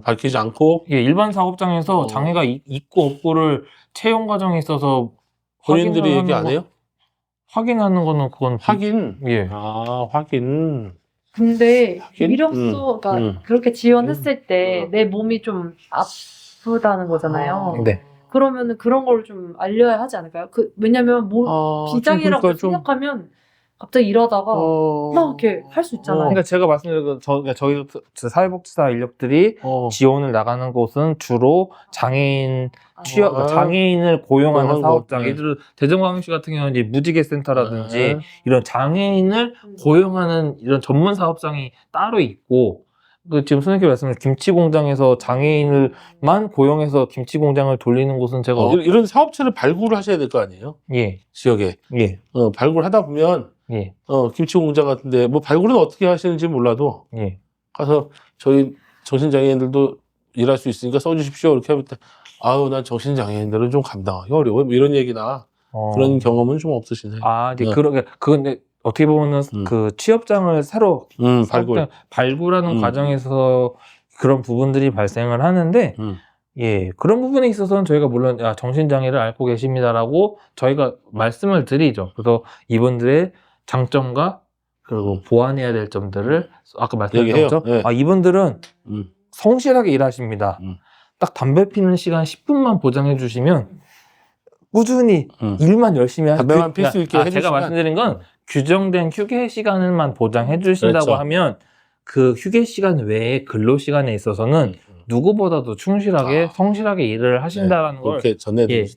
밝히지 않고? 예, 일반 작업장에서 장애가 있고 없고를 채용 과정에 있어서 본인들이 얘기 안 해요? 확인하는 거는 그건 확인? 예. 확인. 근데 하긴? 이력서가 그렇게 지원했을 때 내 몸이 좀 아프다는 거잖아요. 네. 그러면은 그런 걸 좀 알려야 하지 않을까요? 왜냐면 비장애라고 그러니까 생각하면 갑자기 일하다가 막 이렇게 할 수 있잖아요. 그러니까 제가 말씀드린 그러니까 저희 사회복지사 인력들이 지원을 나가는 곳은 주로 장애인 장애인을 고용하는 사업장, 예를 들어 대전광역시 같은 경우는 이제 무지개 센터라든지 이런 장애인을 고용하는 이런 전문 사업장이 따로 있고, 지금 선생님께 말씀하신 김치 공장에서 장애인을만 고용해서 김치 공장을 돌리는 곳은 제가 이런 사업체를 발굴을 하셔야 될 거 아니에요? 예. 지역에. 예. 발굴하다 보면 예. 김치 공장 같은데 뭐 발굴은 어떻게 하시는지 몰라도 예. 가서 저희 정신장애인들도 일할 수 있으니까 써주십시오 이렇게 하면 아우 난 정신장애인들은 좀 감당하기 어려워 뭐 이런 얘기나 그런 경험은 좀 없으시네요. 네. 그런데 어떻게 보면은 그 취업장을 새로 발굴하는 과정에서 그런 부분들이 발생을 하는데 예, 그런 부분에 있어서는 저희가 물론 정신장애를 앓고 계십니다라고 저희가 말씀을 드리죠. 그래서 이분들의 장점과 그리고 보완해야 될 점들을 아까 말씀드렸죠. 네. 이분들은 성실하게 일하십니다. 딱 담배 피는 시간 10분만 보장해 주시면 꾸준히 일만 열심히 담배만 필 수 있게 해주시면 제가 말씀드린 건 규정된 휴게 시간을만 보장해 주신다고 그렇죠. 하면 그 휴게 시간 외에 근로 시간에 있어서는 누구보다도 충실하게 성실하게 일을 하신다라는 걸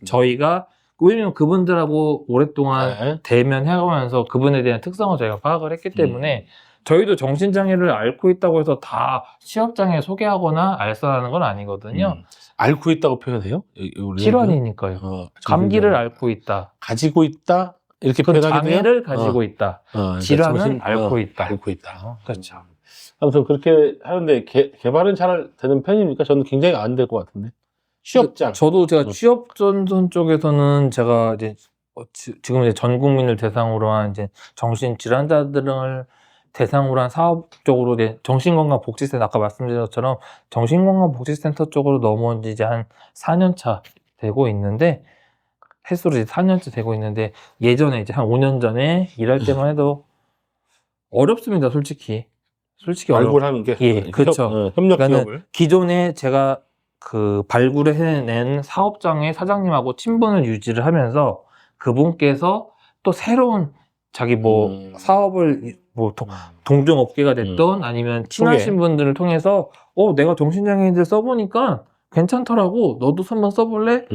저희가 왜냐면 그분들하고 오랫동안 대면해가면서 그분에 대한 특성을 저희가 파악을 했기 때문에 저희도 정신장애를 앓고 있다고 해서 다 취업장에 소개하거나 알선하는 건 아니거든요. 앓고 있다고 표현해요? 질환이니까요. 감기를 앓고 있다. 가지고 있다? 이렇게 표현하게 돼요? 장애를 가지고 있다. 질환은 앓고 있다. 앓고 있다. 그렇죠. 아무튼 그렇게 하는데 개발은 잘 되는 편입니까? 저는 굉장히 안 될 것 같은데. 취업장. 저도 제가 취업전선 쪽에서는 제가 이제 지금 이제 전 국민을 대상으로 한 이제 정신 질환자들을 대상으로 한 사업 쪽으로 이제 정신건강복지센터 아까 말씀드린 것처럼 정신건강복지센터 쪽으로 넘어온 지 이제 한 4년 차 되고 있는데 횟수로 이제 4년째 되고 있는데 예전에 이제 한 5년 전에 일할 때만 해도 어렵습니다, 솔직히 발굴하는 게. 예, 그렇죠. 협력 그러니까 기업을. 기존에 제가 그 발굴해낸 사업장의 사장님하고 친분을 유지를 하면서 그분께서 또 새로운 자기 사업을 동종업계가 됐던 아니면 친하신 분들을 통해서 내가 정신장애인들 써보니까 괜찮더라고. 너도 한번 써볼래?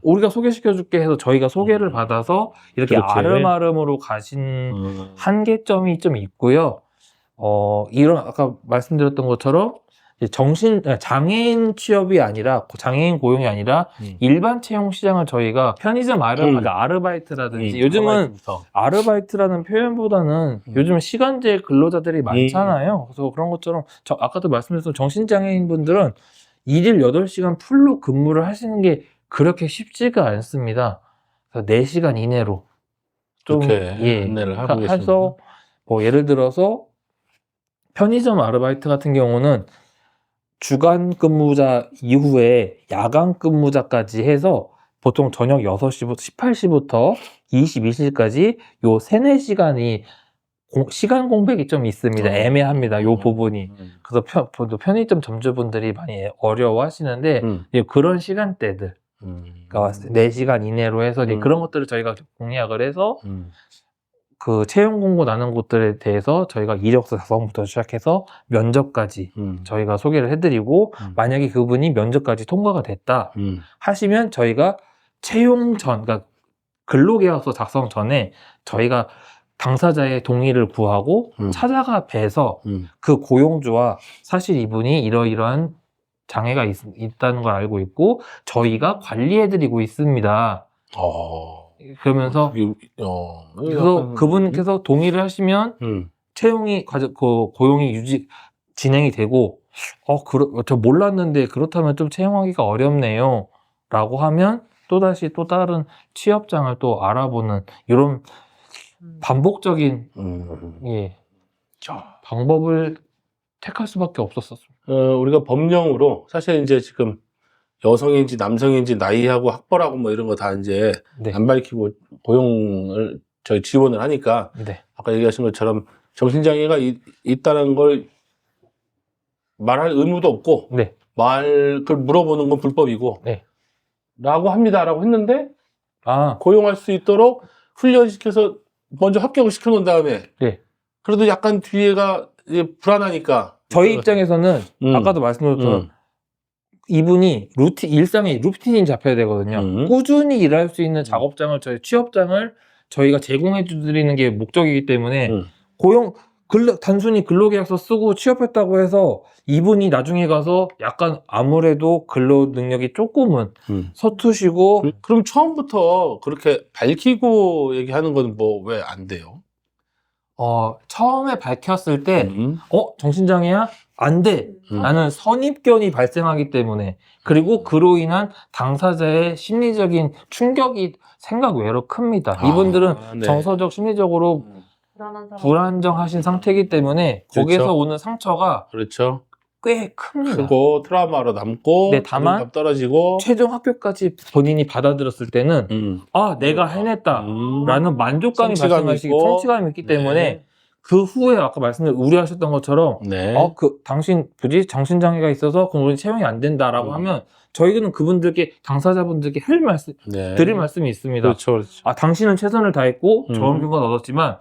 우리가 소개시켜줄게 해서 저희가 소개를 받아서 이렇게 아름아름으로 가신 한계점이 좀 있고요. 이런 아까 말씀드렸던 것처럼 장애인 취업이 아니라 장애인 고용이 아니라 일반 채용 시장을 저희가 편의점 아르바이트라든지 요즘은 아르바이트라는 표현보다는 요즘 시간제 근로자들이 많잖아요. 그래서 그런 것처럼 아까도 말씀드렸던 정신장애인 분들은 일일 8시간 풀로 근무를 하시는 게 그렇게 쉽지가 않습니다. 그래서 4시간 이내로 좀 안내를 하고 계십니다. 해서 예를 들어서 편의점 아르바이트 같은 경우는 주간 근무자 이후에 야간 근무자까지 해서 보통 저녁 18시부터 22시까지 요 3, 4시간이 시간 공백이 좀 있습니다. 애매합니다. 요 부분이. 그래서 편의점 점주분들이 많이 어려워 하시는데 그런 시간대들 그러니까 4시간 이내로 해서 그런 것들을 저희가 공략을 해서 그 채용 공고 나는 곳들에 대해서 저희가 이력서 작성부터 시작해서 면접까지 저희가 소개를 해드리고 만약에 그분이 면접까지 통과가 됐다 하시면 저희가 채용 전, 그러니까 근로계약서 작성 전에 저희가 당사자의 동의를 구하고 찾아가 뵈서 그 고용주와 사실 이분이 이러이러한 장애가 있다는 걸 알고 있고 저희가 관리해드리고 있습니다. 그러면서 그래서 그분께서 동의를 하시면 채용이 고용이 진행이 되고 저 몰랐는데 그렇다면 좀 채용하기가 어렵네요 라고 하면 또다시 또 다른 취업장을 또 알아보는 이런 반복적인 예, 방법을 택할 수밖에 없었습니다. 우리가 법령으로 사실 이제 지금 여성인지 남성인지 나이하고 학벌하고 뭐 이런 거 다 이제 네. 안 밝히고 고용을 저희 지원을 하니까 네. 아까 얘기하신 것처럼 정신장애가 있다는 걸 말할 의무도 없고 네. 그걸 물어보는 건 불법이고 네. 라고 합니다라고 했는데 고용할 수 있도록 훈련시켜서 먼저 합격을 시켜놓은 다음에 네. 그래도 약간 뒤에가 이제 불안하니까 저희 입장에서는 아까도 말씀드렸던 이분이 일상의 루틴이 잡혀야 되거든요. 꾸준히 일할 수 있는 작업장을 취업장을 저희가 제공해 드리는 게 목적이기 때문에 단순히 근로계약서 쓰고 취업했다고 해서 이분이 나중에 가서 약간 아무래도 근로 능력이 조금은 서투시고 그럼 처음부터 그렇게 밝히고 얘기하는 건 뭐 왜 안 돼요? 처음에 밝혔을 때 정신장애야? 안 돼. 라는 선입견이 발생하기 때문에 그리고 그로 인한 당사자의 심리적인 충격이 생각 외로 큽니다. 이분들은 네. 정서적 심리적으로 불안정하신 상태이기 때문에 거기에서 그렇죠. 오는 상처가 그렇죠. 꽤 큽니다. 크고 트라우마로 남고 네, 다만 자존감 떨어지고 최종 합격까지 본인이 받아들였을 때는 내가 해냈다 라는 만족감이 성취감이 있기 때문에 그 후에 아까 우려하셨던 것처럼 당신 굳이 정신장애가 있어서 그럼 우리 채용이 안 된다라고 하면 저희는 그분들께 당사자분들께 드릴 말씀이 있습니다. 그렇죠. 당신은 최선을 다했고 좋은 결과를 얻었지만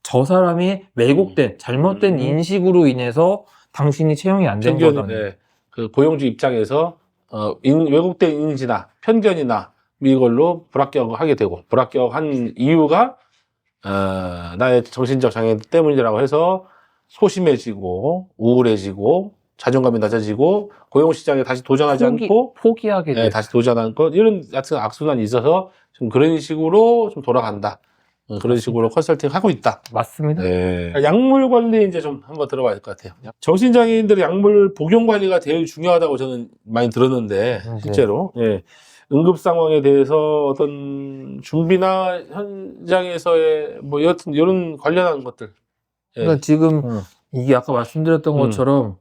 저 사람이 왜곡된 잘못된 인식으로 인해서 당신이 채용이 안 된 거다. 그 고용주 입장에서 왜곡된 인지나 편견이나 이걸로 불합격하게 되고 불합격한 이유가 나의 정신적 장애 때문이라고 해서 소심해지고 우울해지고 자존감이 낮아지고 고용시장에 다시 도전하지 않고 포기하게 돼. 다시 도전하는 것 이런 같은 악순환이 있어서 좀 그런 식으로 좀 돌아간다. 그런 식으로 컨설팅 하고 있다. 맞습니다. 약물 관리 이제 좀 한번 들어봐야 될 것 같아요. 정신장애인들의 약물 복용 관리가 제일 중요하다고 저는 많이 들었는데 실제로 응급 상황에 대해서 어떤 준비나 현장에서의 뭐 여튼 이런 관련한 것들. 그러니까 지금 이게 아까 말씀드렸던 것처럼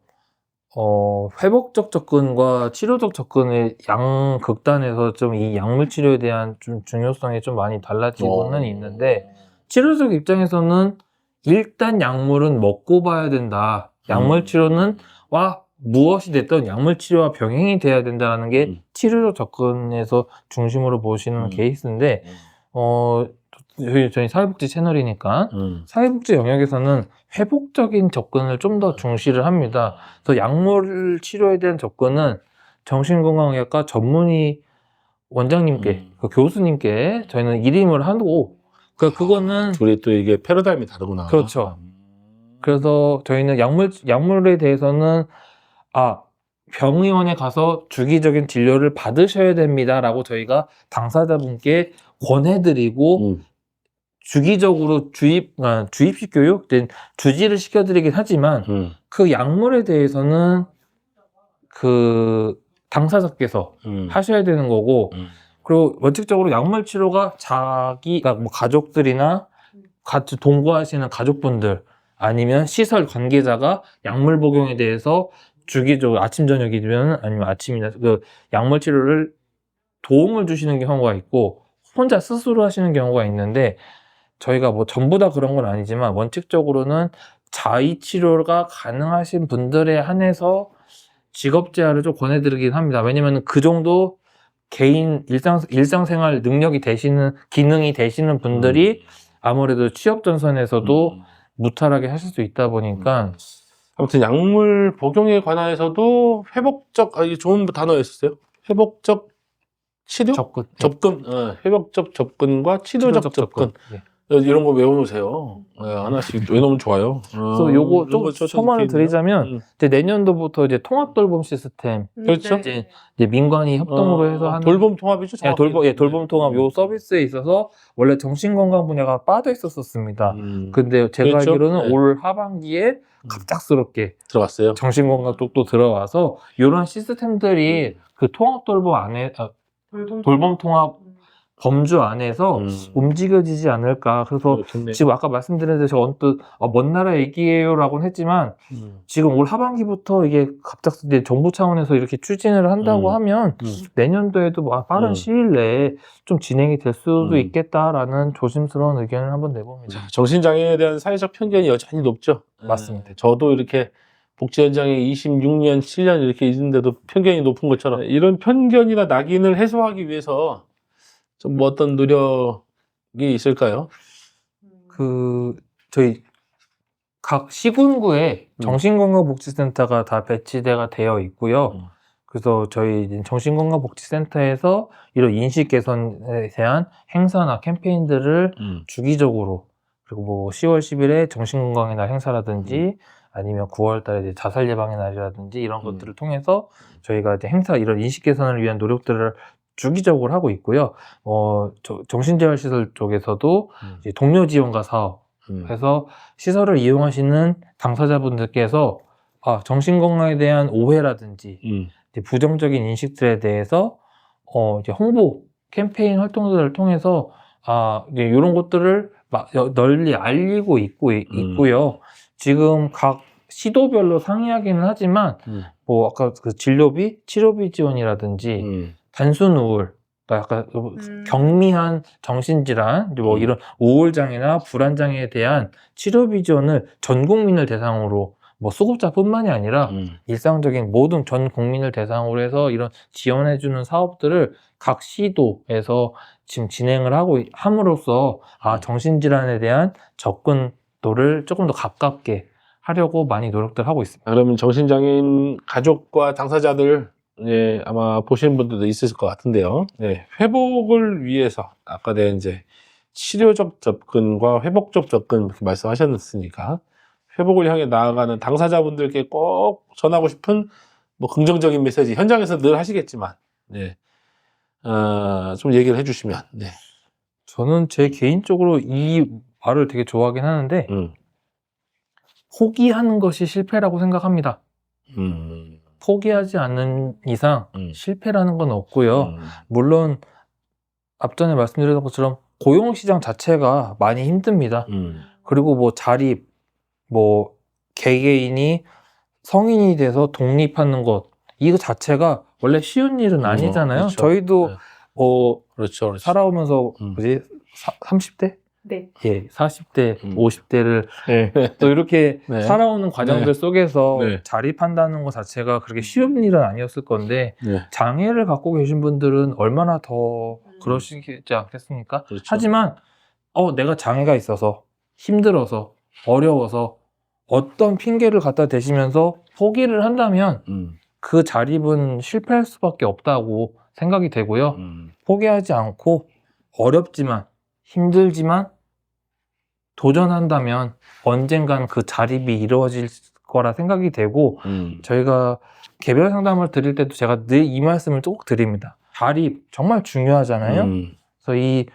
회복적 접근과 치료적 접근의 양극단에서 좀 이 약물 치료에 대한 좀 중요성이 좀 많이 달라지고는 있는데 치료적 입장에서는 일단 약물은 먹고 봐야 된다. 약물 치료는 무엇이 됐든 약물 치료와 병행이 돼야 된다는 게 치료적 접근에서 중심으로 보시는 케이스인데 저희 사회복지 채널이니까 사회복지 영역에서는 회복적인 접근을 좀 더 중시를 합니다. 그래서 약물 치료에 대한 접근은 정신건강의학과 전문의 원장님께 그 교수님께 저희는 일임을 하고 그거는 둘이 또 이게 패러다임이 다르구나. 그렇죠. 그래서 저희는 약물에 대해서는 병의원에 가서 주기적인 진료를 받으셔야 됩니다라고 저희가 당사자분께 권해드리고 주기적으로 주입식 교육, 주지를 시켜드리긴 하지만 그 약물에 대해서는 그 당사자께서 하셔야 되는 거고 그리고 원칙적으로 약물 치료가 자기가 뭐 가족들이나 같이 동거하시는 가족분들 아니면 시설 관계자가 약물 복용에 대해서 주기적으로 아침 저녁이면 아니면 아침이나 그 약물 치료를 도움을 주시는 경우가 있고 혼자 스스로 하시는 경우가 있는데 저희가 뭐 전부 다 그런 건 아니지만 원칙적으로는 자의 치료가 가능하신 분들에 한해서 직업 재활을 좀 권해드리긴 합니다. 왜냐면 그 정도 개인 일상생활 능력이 기능이 되시는 분들이 아무래도 취업 전선에서도 무탈하게 하실 수 있다 보니까 아무튼 약물 복용에 관해서도 회복적 이게 좋은 단어였었어요. 회복적 치료? 접근. 회복적 접근과 치료적 접근. 이런 거 외워놓으세요. 네, 하나씩 외우면 좋아요. 그래서 요거 좀 첨언을 드리자면 이제 내년도부터 이제 통합 돌봄 시스템 그렇죠. 네. 이제 민관이 협동으로 해서 하는 돌봄 통합이죠. 예, 돌봄 통합 요 서비스에 있어서 원래 정신건강 분야가 빠져 있었습니다. 근데 제가 그렇죠? 알기로는 네. 올 하반기에 갑작스럽게 들어갔어요. 정신건강 쪽도 들어와서 이런 시스템들이 그 통합 돌봄 안에 돌봄 통합 범주 안에서 움직여지지 않을까. 그래서 그렇겠네. 지금 아까 말씀드렸는데 제가 언뜻 먼 나라 얘기예요라고는 했지만 지금 올 하반기부터 이게 갑작스럽게 정부 차원에서 이렇게 추진을 한다고 하면 내년도에도 빠른 시일 내에 좀 진행이 될 수도 있겠다라는 조심스러운 의견을 한번 내봅니다. 자, 정신장애에 대한 사회적 편견이 여전히 높죠. 맞습니다. 저도 이렇게 복지 현장에 26년, 7년 이렇게 있는데도 편견이 높은 것처럼 이런 편견이나 낙인을 해소하기 위해서 좀 뭐 어떤 노력이 있을까요? 저희 각 시군구에 정신건강복지센터가 다 배치가 되어 있고요. 그래서 저희 정신건강복지센터에서 이런 인식 개선에 대한 행사나 캠페인들을 주기적으로 그리고 뭐 10월 10일에 정신건강의 날 행사라든지 아니면 9월 달에 이제 자살 예방의 날이라든지 이런 것들을 통해서 저희가 이제 행사 이런 인식 개선을 위한 노력들을 주기적으로 하고 있고요. 정신재활시설 쪽에서도 이제 동료 지원과 사업 해서 시설을 이용하시는 당사자분들께서 정신건강에 대한 오해라든지 이제 부정적인 인식들에 대해서 이제 홍보 캠페인 활동들을 통해서 이제 이런 것들을 널리 알리고 있고요. 지금 각 시도별로 상이하기는 하지만 뭐 아까 그 진료비, 치료비 지원이라든지 단순 우울, 그러니까 약간 경미한 정신질환, 뭐 이런 우울장애나 불안장애에 대한 치료비 지원을 전 국민을 대상으로 뭐 수급자뿐만이 아니라 일상적인 모든 전 국민을 대상으로 해서 이런 지원해주는 사업들을 각 시도에서 지금 진행을 하고 함으로써 정신질환에 대한 접근도를 조금 더 가깝게 하려고 많이 노력들 하고 있습니다. 그러면 정신장애인 가족과 당사자들 아마 보시는 분들도 있을 것 같은데요. 회복을 위해서 아까 내가 이제 치료적 접근과 회복적 접근 이렇게 말씀하셨으니까 회복을 향해 나아가는 당사자분들께 꼭 전하고 싶은 뭐 긍정적인 메시지 현장에서 늘 하시겠지만 좀 얘기를 해주시면. 저는 제 개인적으로 이 말을 되게 좋아하긴 하는데 포기하는 것이 실패라고 생각합니다. 포기하지 않는 이상 실패라는 건 없고요. 물론 앞전에 말씀드렸던 것처럼 고용시장 자체가 많이 힘듭니다. 그리고 뭐 자립, 뭐 개개인이 성인이 돼서 독립하는 것 이거 자체가 원래 쉬운 일은 아니잖아요. 그렇죠. 저희도 그렇죠. 뭐지 30대? 네. 예, 40대, 50대를 또 이렇게 살아오는 과정들 속에서 자립한다는 것 자체가 그렇게 쉬운 일은 아니었을 건데 장애를 갖고 계신 분들은 얼마나 더 그러시지 않겠습니까? 그렇죠. 하지만 내가 장애가 있어서 힘들어서 어려워서 어떤 핑계를 갖다 대시면서 포기를 한다면 그 자립은 실패할 수밖에 없다고 생각이 되고요. 포기하지 않고 어렵지만 힘들지만 도전한다면 언젠간 그 자립이 이루어질 거라 생각이 되고 저희가 개별 상담을 드릴 때도 제가 늘 이 말씀을 꼭 드립니다. 자립 정말 중요하잖아요. 그래서 이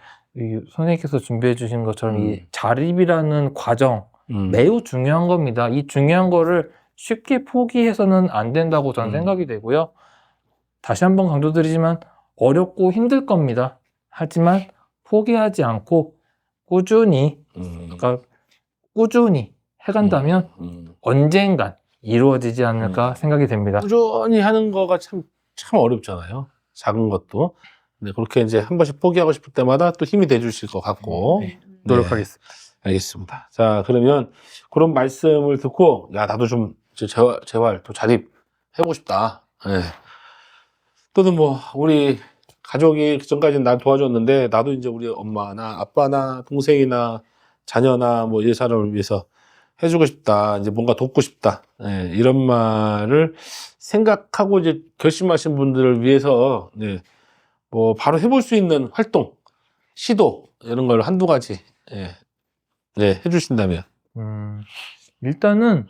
선생님께서 준비해 주신 것처럼 이 자립이라는 과정 매우 중요한 겁니다. 이 중요한 거를 쉽게 포기해서는 안 된다고 저는 생각이 되고요. 다시 한번 강조드리지만 어렵고 힘들 겁니다. 하지만 포기하지 않고 꾸준히 그러니까 꾸준히 해간다면 언젠간 이루어지지 않을까 생각이 됩니다. 꾸준히 하는 거가 참 어렵잖아요. 작은 것도. 근데 그렇게 이제 한 번씩 포기하고 싶을 때마다 또 힘이 돼 주실 것 같고. 노력하겠습니다. 알겠습니다. 자, 그러면 그런 말씀을 듣고 나도 좀 재활 또 자립 해보고 싶다. 또는 뭐 우리 가족이 그전까지는 날 도와줬는데 나도 이제 우리 엄마나 아빠나 동생이나 자녀나 뭐 이 사람을 위해서 해주고 싶다. 이제 뭔가 돕고 싶다. 이런 말을 생각하고 이제 결심하신 분들을 위해서 뭐 바로 해볼 수 있는 활동, 시도 이런 걸 한두 가지 네, 해주신다면. 일단은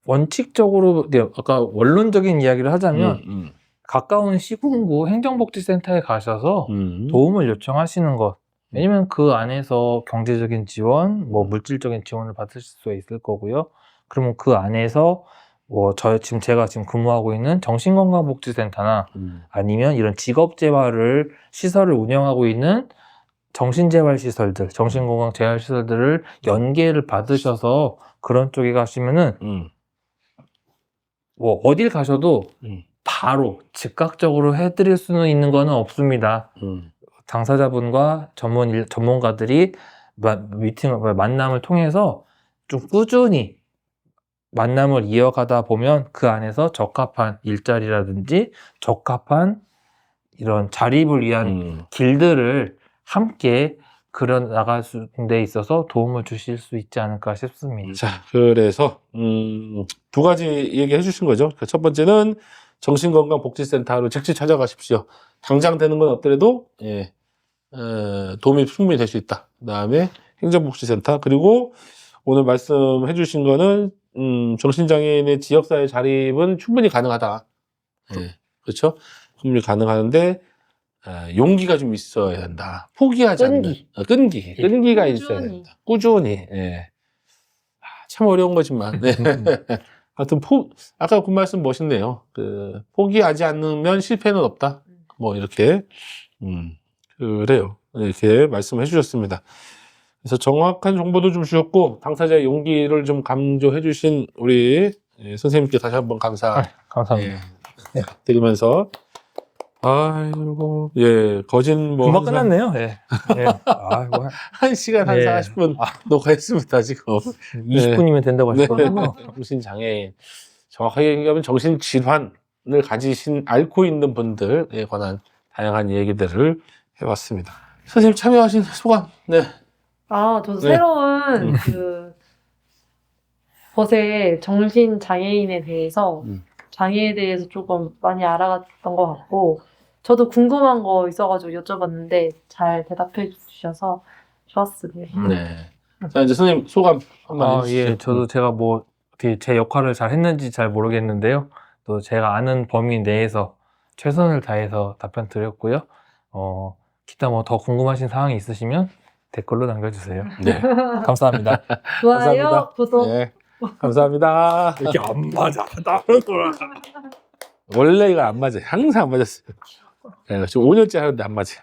원칙적으로 네, 아까 원론적인 이야기를 하자면 가까운 시군구 행정복지센터에 가셔서 도움을 요청하시는 것. 왜냐면 그 안에서 경제적인 지원, 뭐 물질적인 지원을 받으실 수 있을 거고요. 그러면 그 안에서 뭐 제가 지금 근무하고 있는 정신건강복지센터나 아니면 이런 직업재활을 시설을 운영하고 있는 정신재활시설들, 정신건강재활시설들을 연계를 받으셔서 그런 쪽에 가시면은 뭐 어딜 가셔도 바로 즉각적으로 해드릴 수는 있는 거는 없습니다. 당사자분과 전문가들이 만남을 통해서 좀 꾸준히 만남을 이어가다 보면 그 안에서 적합한 일자리라든지 적합한 이런 자립을 위한 길들을 함께 그려 나갈 데 있어서 도움을 주실 수 있지 않을까 싶습니다. 자, 그래서 두 가지 얘기해 주신 거죠. 첫 번째는 정신건강복지센터로 즉시 찾아가십시오. 당장 되는 건 없더라도 예, 도움이 충분히 될 수 있다. 그 다음에 행정복지센터, 그리고 오늘 말씀해 주신 거는 정신장애인의 지역사회 자립은 충분히 가능하다. 예, 그렇죠? 충분히 가능한데 용기가 좀 있어야 된다. 포기하지 않는 끈기가 있어야 된다. 꾸준히. 예. 참 어려운 거지만. 네. 하여튼 아까 그 말씀 멋있네요. 포기하지 않으면 실패는 없다. 뭐 이렇게 그래요. 이렇게 말씀해 주셨습니다. 그래서 정확한 정보도 좀 주셨고 당사자의 용기를 좀 강조해 주신 우리 선생님께 다시 한번 감사합니다. 예, 드리면서 아이고, 예, 거진 뭐. 금방 끝났네요. 예. 예. 아이고, 1시간 한 네. 40분 녹화했습니다, 지금. 20분이면 된다고 하셨거든요. 정신장애인. 정확하게 얘기하면 정신질환을 앓고 있는 분들에 관한 다양한 얘기들을 해봤습니다. 선생님 참여하신 소감, 네. 저도 네. 새로운 것에 정신장애인에 대해서 장애에 대해서 조금 많이 알아갔던 것 같고 저도 궁금한 거 있어가지고 여쭤봤는데 잘 대답해 주셔서 좋았습니다. 네. 자, 이제 선생님 소감 한번 해주시죠. 예, 저도 제가 뭐 어떻게 제 역할을 잘 했는지 잘 모르겠는데요. 또 제가 아는 범위 내에서 최선을 다해서 답변 드렸고요. 기타 뭐 더 궁금하신 사항이 있으시면 댓글로 남겨주세요. 네. 감사합니다. 좋아요, 감사합니다. 구독. 네. 감사합니다. 이렇게 안 맞아. 원래 이거 안 맞아요. 항상 안 맞았어요. 네, 지금 5년째 하는데 안 맞아요.